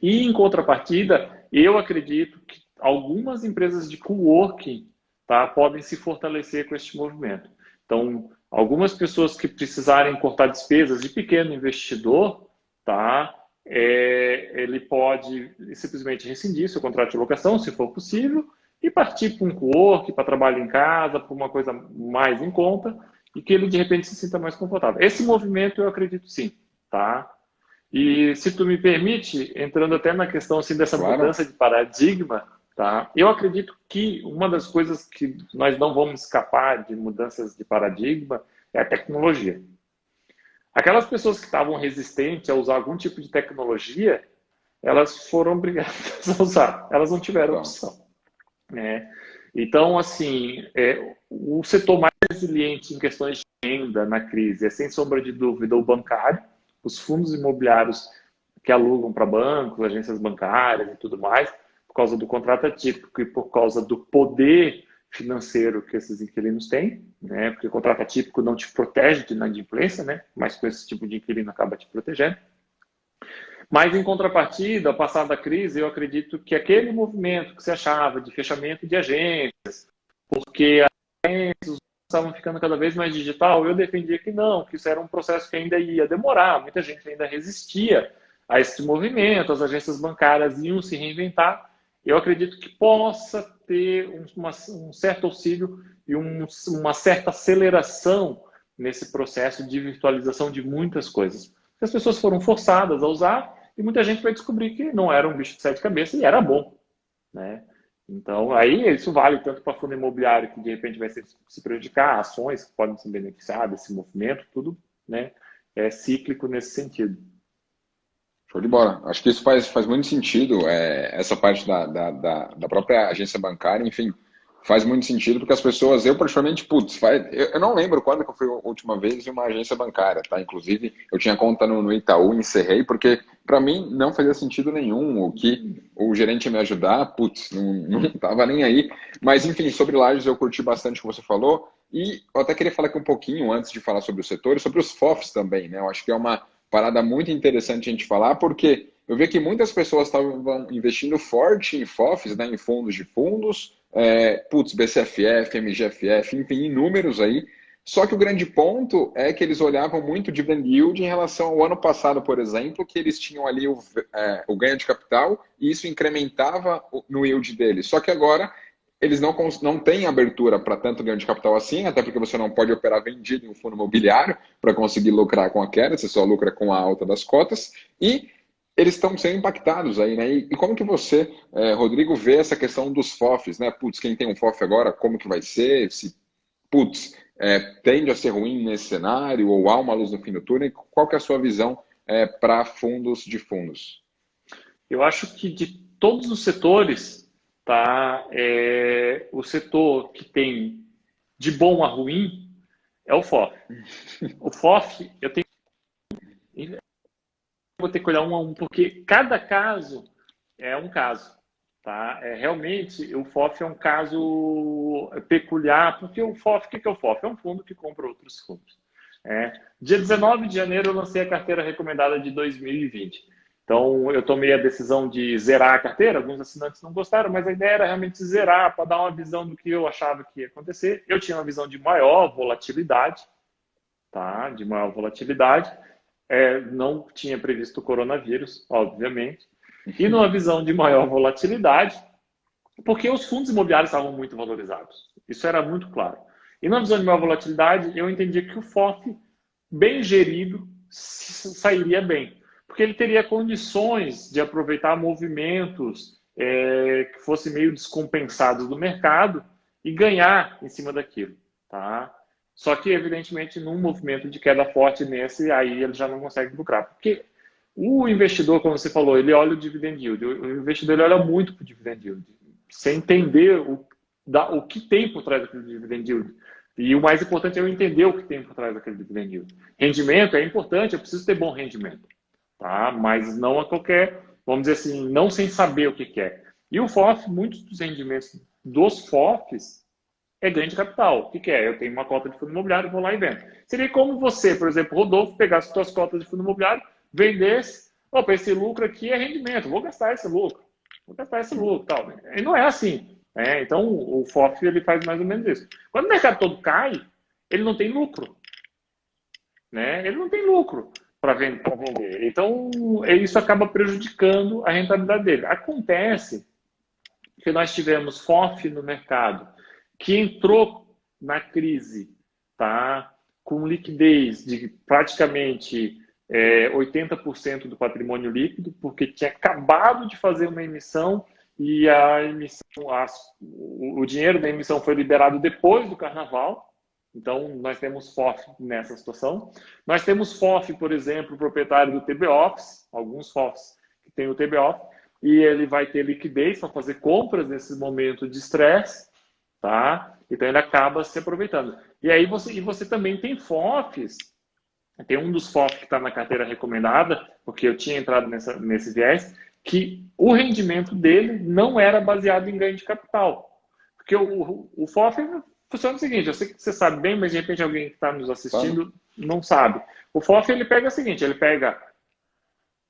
Speaker 2: E, em contrapartida, eu acredito que algumas empresas de coworking, tá, podem se fortalecer com este movimento. Então, algumas pessoas que precisarem cortar despesas de pequeno investidor, tá, ele pode simplesmente rescindir seu contrato de locação, se for possível, e partir para um coworking, para trabalho em casa, para uma coisa mais em conta, e que ele, de repente, se sinta mais confortável. Esse movimento eu acredito sim, tá? E se tu me permite, entrando até na questão assim, dessa
Speaker 1: Claro.
Speaker 2: mudança de paradigma, Tá? Eu acredito que uma das coisas que nós não vamos escapar de mudanças de paradigma é a tecnologia. Aquelas pessoas que estavam resistentes a usar algum tipo de tecnologia, elas foram obrigadas a usar, elas não tiveram
Speaker 1: Então,
Speaker 2: opção, né? Então, assim, o setor mais resiliente em questões de renda na crise é, sem sombra de dúvida, o bancário, os fundos imobiliários que alugam para bancos, agências bancárias e tudo mais, por causa do contrato atípico e por causa do poder financeiro que esses inquilinos têm, né? Porque o contrato atípico não te protege de inadimplência, né? Mas com esse tipo de inquilino acaba te protegendo. Mas, em contrapartida, passada a crise, eu acredito que aquele movimento que se achava de fechamento de agências, porque as agências estavam ficando cada vez mais digital, eu defendia que não, que isso era um processo que ainda ia demorar, muita gente ainda resistia a esse movimento, as agências bancárias iam se reinventar. Eu acredito que possa ter um certo auxílio e uma certa aceleração nesse processo de virtualização de muitas coisas. As pessoas foram forçadas a usar e muita gente vai descobrir que não era um bicho de sete cabeças e era bom, né? Então, aí isso vale tanto para fundo imobiliário, que de repente vai se prejudicar, ações que podem se beneficiar desse movimento, tudo, né? É cíclico nesse sentido.
Speaker 1: show de bola. Acho que isso faz muito sentido, essa parte da própria agência bancária, enfim, faz muito sentido, porque as pessoas, eu particularmente, putz, eu não lembro quando que eu fui a última vez em uma agência bancária, tá? Inclusive, eu tinha conta no Itaú, encerrei, porque para mim não fazia sentido nenhum o que o gerente ia me ajudar, putz, não tava nem aí. Mas, enfim, sobre lajes eu curti bastante o que você falou, e eu até queria falar aqui um pouquinho, antes de falar sobre os setores, sobre os FOFs também, né? Eu acho que é uma parada muito interessante a gente falar, porque eu vi que muitas pessoas estavam investindo forte em FOFs, né, em fundos de fundos, BCFF, MGFF, enfim, inúmeros aí. Só que o grande ponto é que eles olhavam muito dividend yield em relação ao ano passado, por exemplo, que eles tinham ali o ganho de capital e isso incrementava no yield deles. Só que agora eles não têm abertura para tanto ganho de capital assim, até porque você não pode operar vendido em um fundo imobiliário para conseguir lucrar com a queda, você só lucra com a alta das cotas, e eles estão sendo impactados aí, né? E como que você, Rodrigo, vê essa questão dos FOFs, né? Putz, quem tem um FOF agora, como que vai ser? Se, putz, tende a ser ruim nesse cenário, ou há uma luz no fim do túnel? Qual que é a sua visão para fundos de fundos?
Speaker 2: Eu acho que de todos os setores, tá, o setor que tem de bom a ruim é o FOF. O FOF, vou ter que olhar um a um, porque cada caso é um caso. Tá? Realmente, o FOF é um caso peculiar, porque o FOF, o que é o FOF? É um fundo que compra outros fundos. Dia 19 de janeiro eu lancei a carteira recomendada de 2020. Então, eu tomei a decisão de zerar a carteira. Alguns assinantes não gostaram, mas a ideia era realmente zerar para dar uma visão do que eu achava que ia acontecer. Eu tinha uma visão de maior volatilidade, tá? De maior volatilidade. Não tinha previsto o coronavírus, obviamente. E numa visão de maior volatilidade, porque os fundos imobiliários estavam muito valorizados. Isso era muito claro. E numa visão de maior volatilidade, eu entendia que o FOF, bem gerido, sairia bem. Porque ele teria condições de aproveitar movimentos que fossem meio descompensados do mercado e ganhar em cima daquilo. Tá? Só que, evidentemente, num movimento de queda forte nesse, aí ele já não consegue lucrar. Porque o investidor, como você falou, ele olha o dividend yield. O investidor ele olha muito para o dividend yield, sem entender o que tem por trás daquele dividend yield. E o mais importante é eu entender o que tem por trás daquele dividend yield. Rendimento é importante, eu preciso ter bom rendimento. Tá? Mas não a qualquer, vamos dizer assim, não sem saber o que é. E o FOF, muitos dos rendimentos dos FOFs é ganho de capital. O que é? Eu tenho uma cota de fundo imobiliário, vou lá e vendo. Seria como você, por exemplo, Rodolfo, pegasse suas cotas de fundo imobiliário, vendesse, opa, esse lucro aqui é rendimento, vou gastar esse lucro. Vou gastar esse lucro, tal. E não é assim. Então, o FOF ele faz mais ou menos isso. Quando o mercado todo cai, ele não tem lucro. Ele não tem lucro para vender. Então, isso acaba prejudicando a rentabilidade dele. Acontece que nós tivemos FOF no mercado que entrou na crise, tá, com liquidez de praticamente 80% do patrimônio líquido, porque tinha acabado de fazer uma emissão e a emissão, o dinheiro da emissão foi liberado depois do carnaval. Então, nós temos FOF nessa situação. Nós temos FOF, por exemplo, proprietário do TB Office, alguns FOFs que tem o TB Office, e ele vai ter liquidez para fazer compras nesse momento de estresse, tá? Então, ele acaba se aproveitando. E aí, você também tem FOFs, tem um dos FOF que está na carteira recomendada, porque eu tinha entrado nesse viés, que o rendimento dele não era baseado em ganho de capital. Porque o FOF funciona o seguinte, eu sei que você sabe bem, mas de repente alguém que está nos assistindo não sabe. O FOF, ele pega o seguinte, ele pega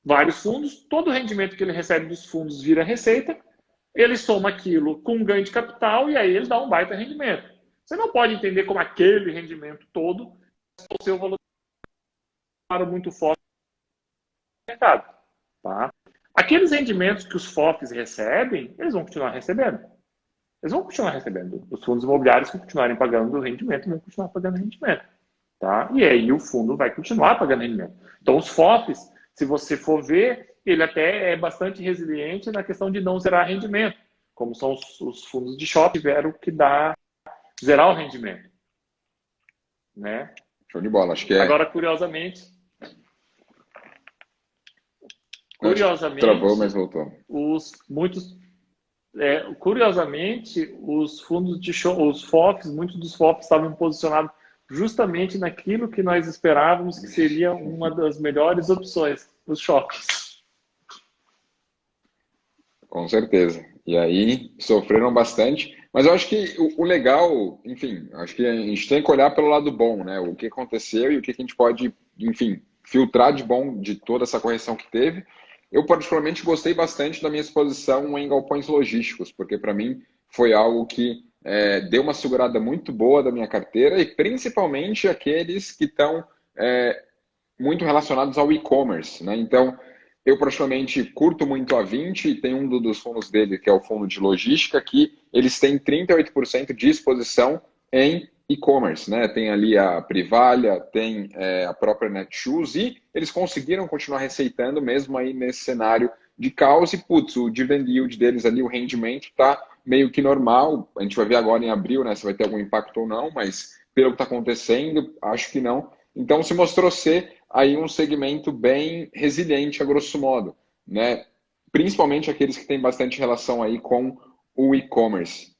Speaker 2: vários fundos, todo o rendimento que ele recebe dos fundos vira receita, ele soma aquilo com ganho de capital e aí ele dá um baita rendimento. Você não pode entender como aquele rendimento todo é o seu valor muito forte no mercado. Tá? Aqueles rendimentos que os FOFs recebem, eles vão continuar recebendo. Eles vão continuar recebendo. Os fundos imobiliários que continuarem pagando rendimento vão continuar pagando rendimento. Tá? E aí o fundo vai continuar pagando rendimento. Então os FOFs, se você for ver, ele até é bastante resiliente na questão de não zerar rendimento. Como são os fundos de shopping, tiveram que zerar o rendimento. Né?
Speaker 1: Show de bola, acho que é.
Speaker 2: Agora, curiosamente,
Speaker 1: travou, mas voltou.
Speaker 2: Curiosamente, os fundos os FOFs, muitos dos FOFs estavam posicionados justamente naquilo que nós esperávamos que seria uma das melhores opções, os shoppings.
Speaker 1: Com certeza. E aí sofreram bastante. Mas eu acho que o legal, enfim, acho que a gente tem que olhar pelo lado bom, né? O que aconteceu e o que a gente pode, enfim, filtrar de bom de toda essa correção que teve. Eu, particularmente, gostei bastante da minha exposição em galpões logísticos, porque, para mim, foi algo que deu uma segurada muito boa da minha carteira, e principalmente aqueles que estão muito relacionados ao e-commerce, né? Então, eu, praticamente, curto muito a 20, e tem um dos fundos dele, que é o fundo de logística, que eles têm 38% de exposição em e-commerce, né? Tem ali a Privalha, tem a própria Netshoes, e eles conseguiram continuar receitando mesmo aí nesse cenário de caos, e putz, o dividend yield deles ali, o rendimento está meio que normal. A gente vai ver agora em abril, né, se vai ter algum impacto ou não, mas pelo que está acontecendo, acho que não. Então se mostrou ser aí um segmento bem resiliente, a grosso modo, né? Principalmente aqueles que têm bastante relação aí com o e-commerce.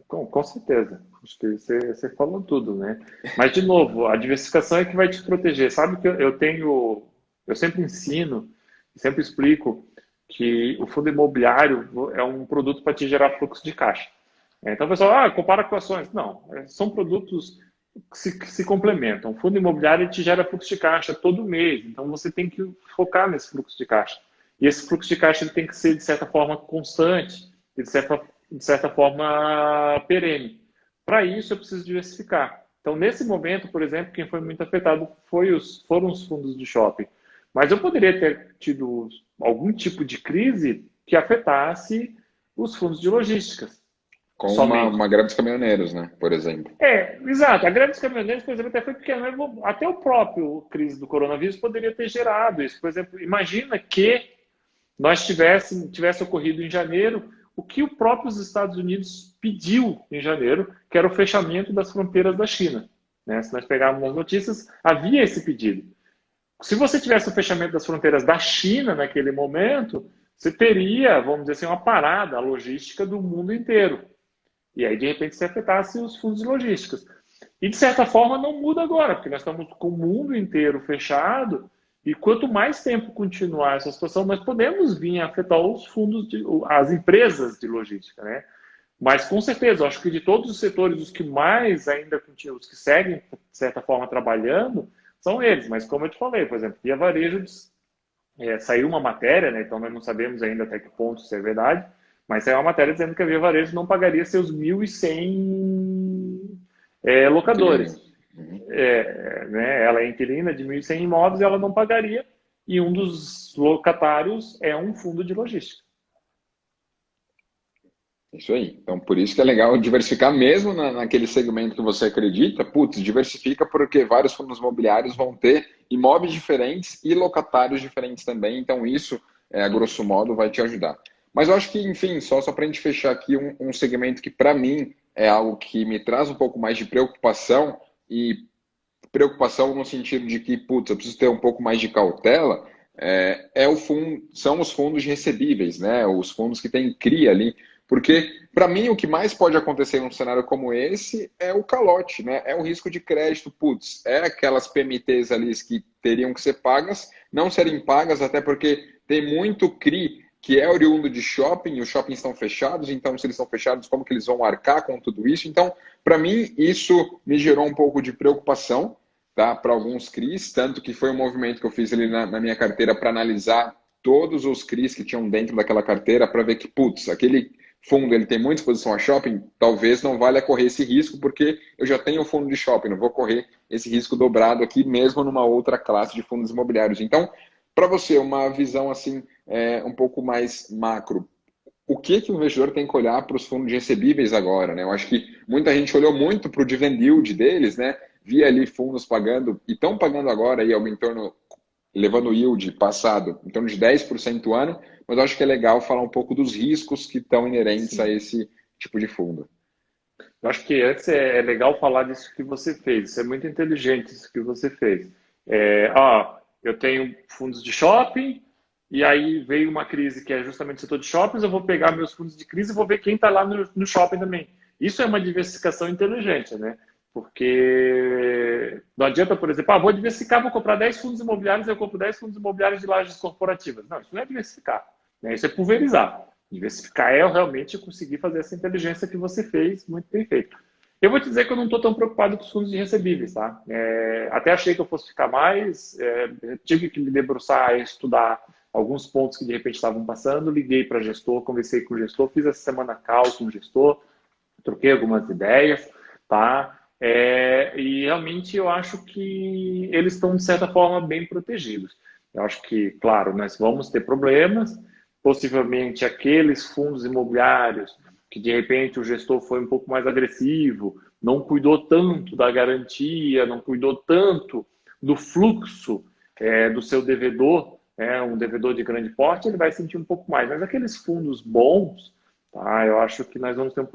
Speaker 2: Com certeza. Acho que você falou tudo, né? Mas, de novo, a diversificação é que vai te proteger. Sabe que eu sempre ensino, sempre explico que o fundo imobiliário é um produto para te gerar fluxo de caixa. Então, o pessoal, compara com ações. Não, são produtos que se complementam. O fundo imobiliário te gera fluxo de caixa todo mês. Então, você tem que focar nesse fluxo de caixa. E esse fluxo de caixa ele tem que ser, de certa forma, constante, de certa forma, perene. Para isso, eu preciso diversificar. Então, nesse momento, por exemplo, quem foi muito afetado foram os fundos de shopping. Mas eu poderia ter tido algum tipo de crise que afetasse os fundos de logísticas.
Speaker 1: Com uma greve dos caminhoneiros, né? Por exemplo.
Speaker 2: Exato. A greve dos caminhoneiros, por exemplo, até foi pequena. Até o próprio crise do coronavírus poderia ter gerado isso. Por exemplo, imagina que nós tivesse ocorrido em janeiro o que o próprio Estados Unidos pediu em janeiro, que era o fechamento das fronteiras da China. Né? Se nós pegarmos as notícias, havia esse pedido. Se você tivesse o fechamento das fronteiras da China naquele momento, você teria, vamos dizer assim, uma parada logística do mundo inteiro. E aí, de repente, se afetasse os fundos de logísticas. E, de certa forma, não muda agora, porque nós estamos com o mundo inteiro fechado, e quanto mais tempo continuar essa situação, nós podemos vir a afetar os fundos, as empresas de logística, né? Mas, com certeza, eu acho que de todos os setores, os que mais ainda continuam, os que seguem, de certa forma, trabalhando, são eles. Mas, como eu te falei, por exemplo, Via Varejo, saiu uma matéria, né? Então nós não sabemos ainda até que ponto isso é verdade, mas saiu uma matéria dizendo que a Via Varejo não pagaria seus 1.100 locadores. Né? Ela é inquilina de 1.100 imóveis e ela não pagaria, e um dos locatários é um fundo de logística.
Speaker 1: Isso aí. Então, por isso que é legal diversificar mesmo naquele segmento que você acredita. Putz, diversifica porque vários fundos imobiliários vão ter imóveis diferentes e locatários diferentes também. Então, isso a grosso modo, vai te ajudar. Mas eu acho que, enfim, só para a gente fechar aqui um segmento que, para mim, é algo que me traz um pouco mais de preocupação, e preocupação no sentido de que, putz, eu preciso ter um pouco mais de cautela, são os fundos de recebíveis, né? Os fundos que têm CRI ali. Porque, para mim, o que mais pode acontecer num cenário como esse é o calote, né? É o risco de crédito, putz, é aquelas PMTs ali que teriam que ser pagas, não serem pagas, até porque tem muito CRI que é oriundo de shopping, e os shoppings estão fechados, então se eles estão fechados, como que eles vão arcar com tudo isso? Então, para mim, isso me gerou um pouco de preocupação, tá? Para alguns CRIs, tanto que foi um movimento que eu fiz ali na minha carteira para analisar todos os CRIs que tinham dentro daquela carteira para ver que, putz, aquele fundo ele tem muita exposição a shopping, talvez não valha correr esse risco, porque eu já tenho um fundo de shopping, não vou correr esse risco dobrado aqui, mesmo numa outra classe de fundos imobiliários. Então, para você, uma visão assim, um pouco mais macro, o que o investidor tem que olhar para os fundos de recebíveis agora, né? Eu acho que muita gente olhou muito para o dividend yield deles, né? Via ali fundos pagando, e estão pagando agora aí algo em torno, levando o yield passado, em torno de 10% ano, mas eu acho que é legal falar um pouco dos riscos que estão inerentes a esse tipo de fundo.
Speaker 2: Eu acho que antes é legal falar disso que você fez. Isso é muito inteligente, isso que você fez. Eu tenho fundos de shopping, e aí veio uma crise que é justamente o setor de shoppings, eu vou pegar meus fundos de crise e vou ver quem está lá no shopping também. Isso é uma diversificação inteligente, né? Porque não adianta, por exemplo, vou diversificar, vou comprar 10 fundos imobiliários, eu compro 10 fundos imobiliários de lajes corporativas. Não, isso não é diversificar, né? Isso é pulverizar. Diversificar é realmente conseguir fazer essa inteligência que você fez, muito bem feito. Eu vou te dizer que eu não estou tão preocupado com os fundos de recebíveis, tá? Até achei que eu fosse ficar mais, tive que me debruçar, estudar alguns pontos que de repente estavam passando, liguei para gestor, conversei com o gestor, fiz essa semana call com o gestor, troquei algumas ideias, tá? E realmente eu acho que eles estão, de certa forma, bem protegidos. Eu acho que, claro, nós vamos ter problemas, possivelmente aqueles fundos imobiliários que de repente o gestor foi um pouco mais agressivo, não cuidou tanto da garantia, não cuidou tanto do fluxo do seu devedor, um devedor de grande porte, ele vai sentir um pouco mais. Mas aqueles fundos bons, tá, eu acho que nós vamos ter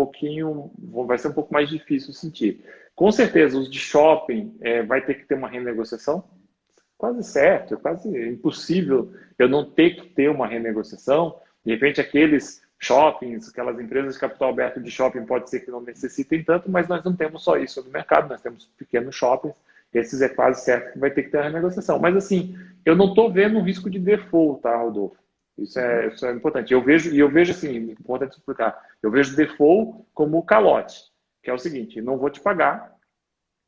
Speaker 2: vai ser um pouco mais difícil sentir. Com certeza, os de shopping vai ter que ter uma renegociação, quase certo, é quase impossível eu não ter que ter uma renegociação. De repente, aqueles shoppings, aquelas empresas de capital aberto de shopping, pode ser que não necessitem tanto, mas nós não temos só isso no mercado, nós temos pequenos shoppings, esses é quase certo que vai ter que ter uma renegociação. Mas, assim, eu não estou vendo um risco de default, tá, Rodolfo? Isso é importante. Eu vejo assim, importante explicar, eu vejo default como calote, que é o seguinte, não vou te pagar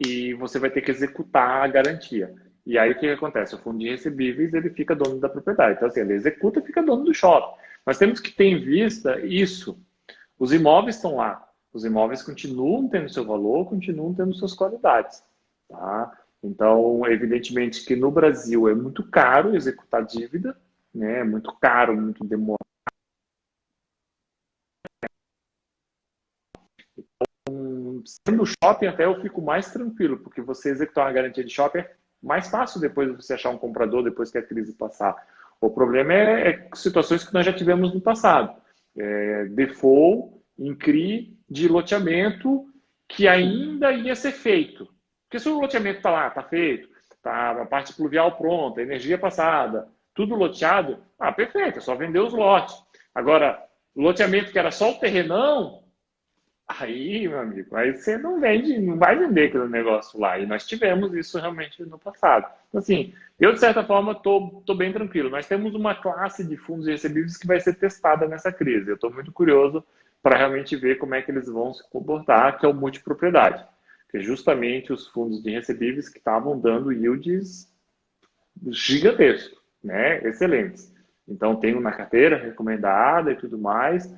Speaker 2: e você vai ter que executar a garantia. E aí o que acontece? O fundo de recebíveis, ele fica dono da propriedade. Então, assim, ele executa e fica dono do shopping. Nós temos que ter em vista isso. Os imóveis estão lá. Os imóveis continuam tendo seu valor, continuam tendo suas qualidades. Tá? Então, evidentemente que no Brasil é muito caro executar dívida, né? É muito caro, muito demorado. Sendo shopping, até eu fico mais tranquilo, porque você executar uma garantia de shopping é mais fácil depois de você achar um comprador, depois que a crise passar. O problema é situações que nós já tivemos no passado. Default em CRI de loteamento que ainda ia ser feito. Porque se o loteamento está lá, está feito, tá a parte pluvial pronta, energia passada, tudo loteado, perfeito, é só vender os lotes. Agora, loteamento que era só o terrenão, aí, meu amigo, aí você não vende, não vai vender aquele negócio lá. E nós tivemos isso realmente no passado. Então, assim, eu, de certa forma, tô bem tranquilo. Nós temos uma classe de fundos recebíveis que vai ser testada nessa crise. Eu estou muito curioso para realmente ver como é que eles vão se comportar, que é o multipropriedade. Que é justamente os fundos de recebíveis que estavam dando yields gigantescos, né? Excelentes. Então, tenho na carteira recomendada e tudo mais.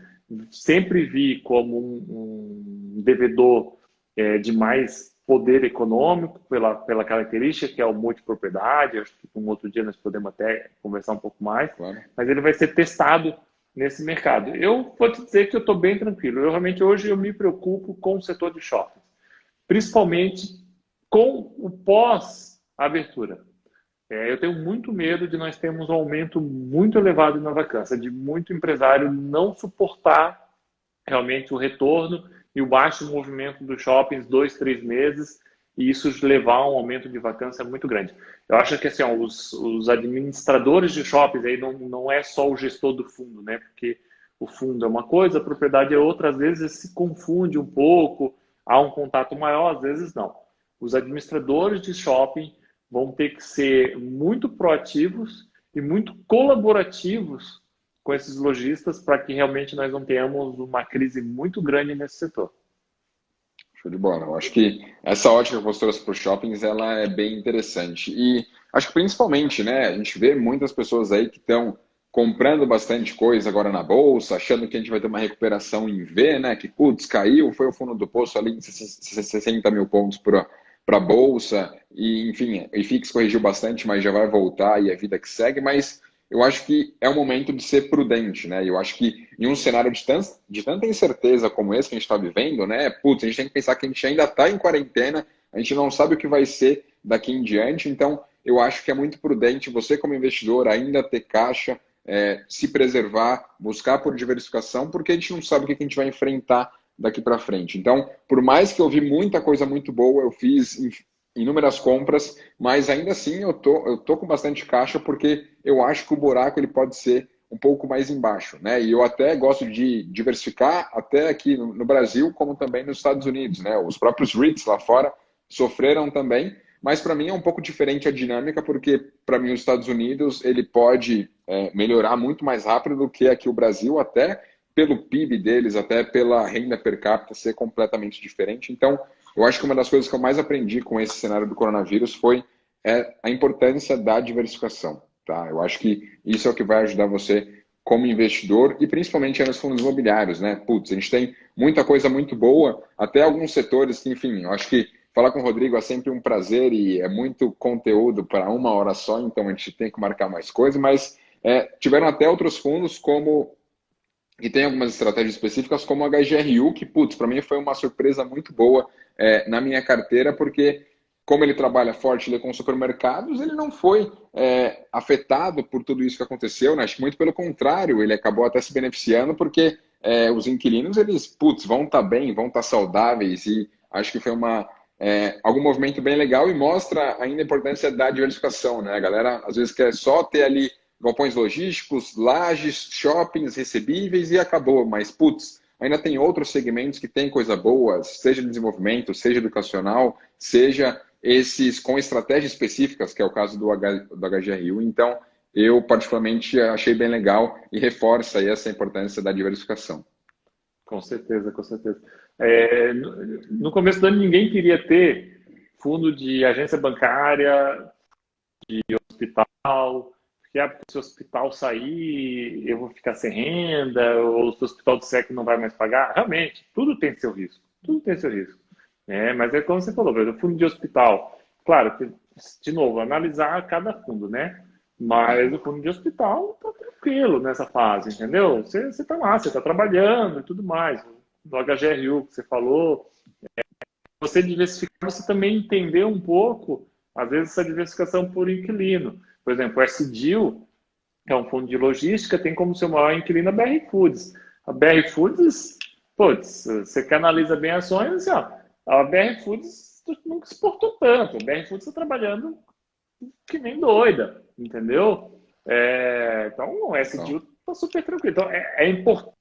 Speaker 2: Sempre vi como um devedor de mais poder econômico pela característica que é o multipropriedade. Acho que um outro dia nós podemos até conversar um pouco mais, claro. Mas ele vai ser testado nesse mercado. Eu vou te dizer que eu estou bem tranquilo. Eu realmente hoje eu me preocupo com o setor de shoppings, principalmente com o pós-abertura. Eu tenho muito medo de nós termos um aumento muito elevado na vacância, de muito empresário não suportar realmente o retorno e o baixo movimento dos shoppings 2, 3 meses e isso levar a um aumento de vacância muito grande. Eu acho que assim, ó, os administradores de shoppings aí não é só o gestor do fundo, né? Porque o fundo é uma coisa, a propriedade é outra, às vezes se confunde um pouco, há um contato maior, às vezes não. Os administradores de shopping vão ter que ser muito proativos e muito colaborativos com esses lojistas para que realmente nós não tenhamos uma crise muito grande nesse setor.
Speaker 1: Show de bola. Eu acho que essa ótica que você trouxe para os shoppings, ela é bem interessante. E acho que principalmente, né, a gente vê muitas pessoas aí que estão comprando bastante coisa agora na bolsa, achando que a gente vai ter uma recuperação em V, né, que putz, caiu, foi o fundo do poço ali em 60 mil pontos para a bolsa, e enfim, o IFIX corrigiu bastante, mas já vai voltar e a vida que segue, mas eu acho que é o momento de ser prudente, né? Eu acho que em um cenário de tanta incerteza como esse que a gente está vivendo, né? Putz, a gente tem que pensar que a gente ainda está em quarentena, a gente não sabe o que vai ser daqui em diante, então eu acho que é muito prudente você, como investidor, ainda ter caixa, se preservar, buscar por diversificação, porque a gente não sabe o que a gente vai enfrentar daqui para frente. Então, por mais que eu vi muita coisa muito boa, eu fiz inúmeras compras, mas ainda assim eu tô com bastante caixa porque eu acho que o buraco ele pode ser um pouco mais embaixo, né? E eu até gosto de diversificar até aqui no Brasil, como também nos Estados Unidos, né? Os próprios REITs lá fora sofreram também, mas para mim é um pouco diferente a dinâmica, porque para mim os Estados Unidos ele pode melhorar muito mais rápido do que aqui o Brasil, até pelo PIB deles, até pela renda per capita ser completamente diferente. Então, eu acho que uma das coisas que eu mais aprendi com esse cenário do coronavírus foi a importância da diversificação. Tá? Eu acho que isso é o que vai ajudar você como investidor e principalmente nos fundos imobiliários, né? Putz, a gente tem muita coisa muito boa, até alguns setores que, enfim, eu acho que falar com o Rodrigo é sempre um prazer e é muito conteúdo para uma hora só, então a gente tem que marcar mais coisas, mas tiveram até outros fundos como e tem algumas estratégias específicas, como a HGRU, que, putz, para mim foi uma surpresa muito boa na minha carteira, porque como ele trabalha forte com supermercados, ele não foi afetado por tudo isso que aconteceu, né? Acho que muito pelo contrário, ele acabou até se beneficiando, porque os inquilinos, eles, putz, vão estar bem, vão estar saudáveis, e acho que foi algum movimento bem legal e mostra ainda a importância da diversificação, né? A galera, às vezes, quer só ter ali galpões logísticos, lajes, shoppings, recebíveis e acabou. Mas, putz, ainda tem outros segmentos que têm coisa boa, seja de desenvolvimento, seja educacional, seja esses com estratégias específicas, que é o caso do HGRU. Então, eu particularmente achei bem legal e reforça aí essa importância da diversificação.
Speaker 2: Com certeza, com certeza. No começo do ano, ninguém queria ter fundo de agência bancária, de hospital, porque se o hospital sair, eu vou ficar sem renda, ou se o hospital disser que não vai mais pagar. Realmente, tudo tem seu risco. Tudo tem seu risco. Mas é como você falou, o fundo de hospital. Claro, de novo, analisar cada fundo, né? Mas o fundo de hospital está tranquilo nessa fase, entendeu? Você está lá, você está trabalhando e tudo mais. No HGRU que você falou, você diversificar, você também entender um pouco, às vezes, essa diversificação por inquilino. Por exemplo, o SDIL, que é um fundo de logística, tem como seu maior inquilino a BR Foods. A BR Foods, putz, você que analisa bem ações, assim, ó, a BR Foods nunca exportou tanto. A BR Foods está trabalhando que nem doida, entendeu? Então, o SDIL está super tranquilo. Então, é importante.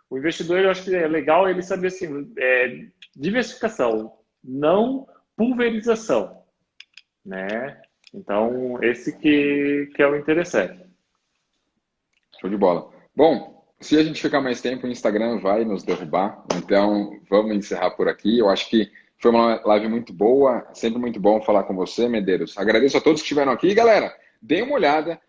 Speaker 2: O investidor, eu acho que é legal ele saber assim, diversificação, não pulverização, né? Então, esse que é o interessante.
Speaker 1: Show de bola. Bom, se a gente ficar mais tempo, o Instagram vai nos derrubar, então vamos encerrar por aqui. Eu acho que foi uma live muito boa, sempre muito bom falar com você, Medeiros. Agradeço a todos que estiveram aqui. Galera, deem uma olhada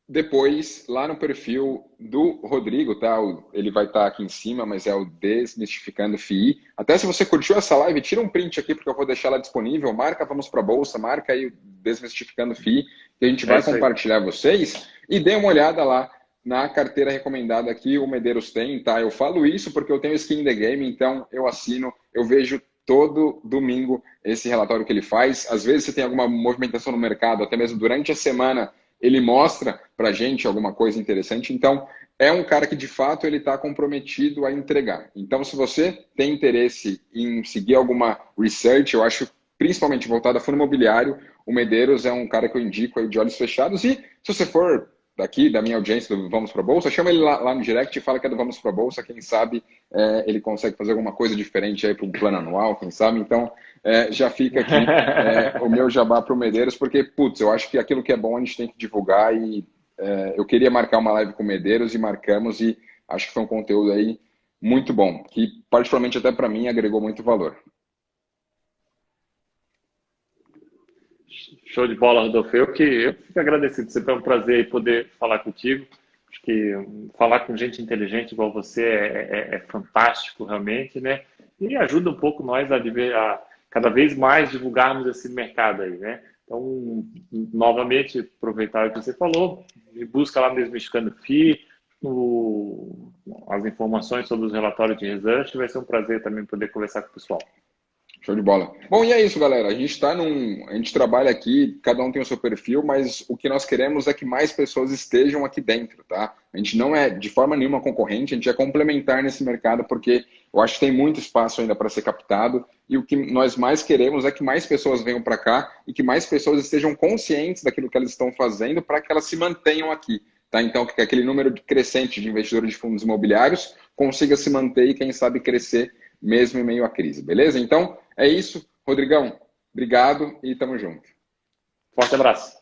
Speaker 1: depois lá no perfil do Rodrigo, tá? Ele vai estar aqui em cima, mas é o Desmistificando FII. Até se você curtiu essa live, tira um print aqui, porque eu vou deixar ela disponível. Marca Vamos para a Bolsa, marca aí o Desmistificando FII, que a gente vai compartilhar vocês. E dê uma olhada lá na carteira recomendada que o Medeiros tem, tá? Eu falo isso porque eu tenho skin in the game, então eu assino, eu vejo todo domingo esse relatório que ele faz. Às vezes você tem alguma movimentação no mercado, até mesmo durante a semana, ele mostra para a gente alguma coisa interessante. Então, é um cara que, de fato, ele está comprometido a entregar. Então, se você tem interesse em seguir alguma research, eu acho, principalmente voltada a fundo imobiliário, o Medeiros é um cara que eu indico aí de olhos fechados. E se você for daqui, da minha audiência do Vamos para a Bolsa, chama ele lá no direct e fala que é do Vamos para a Bolsa. Quem sabe ele consegue fazer alguma coisa diferente aí para um plano anual, quem sabe. Então, já fica aqui o meu jabá para o Medeiros, porque, putz, eu acho que aquilo que é bom a gente tem que divulgar e eu queria marcar uma live com o Medeiros e marcamos e acho que foi um conteúdo aí muito bom, que particularmente até para mim agregou muito valor.
Speaker 2: Show de bola, Rodolfo. Eu fico agradecido. Sempre é um prazer poder falar contigo. Acho que falar com gente inteligente igual você é fantástico, realmente, né? E ajuda um pouco nós a cada vez mais divulgarmos esse mercado aí, né? Então, novamente, aproveitar o que você falou, busca lá mesmo Mexicano FI, as informações sobre os relatórios de research. Vai ser um prazer também poder conversar com o pessoal.
Speaker 1: Show de bola. Bom, e é isso, galera. A gente trabalha aqui, cada um tem o seu perfil, mas o que nós queremos é que mais pessoas estejam aqui dentro, tá? A gente não é de forma nenhuma concorrente, a gente é complementar nesse mercado, porque eu acho que tem muito espaço ainda para ser captado, e o que nós mais queremos é que mais pessoas venham para cá e que mais pessoas estejam conscientes daquilo que elas estão fazendo para que elas se mantenham aqui, tá? Então, que aquele número crescente de investidores de fundos imobiliários consiga se manter e, quem sabe, crescer mesmo em meio à crise, beleza? Então, é isso. Rodrigão, obrigado e tamo junto.
Speaker 2: Forte abraço.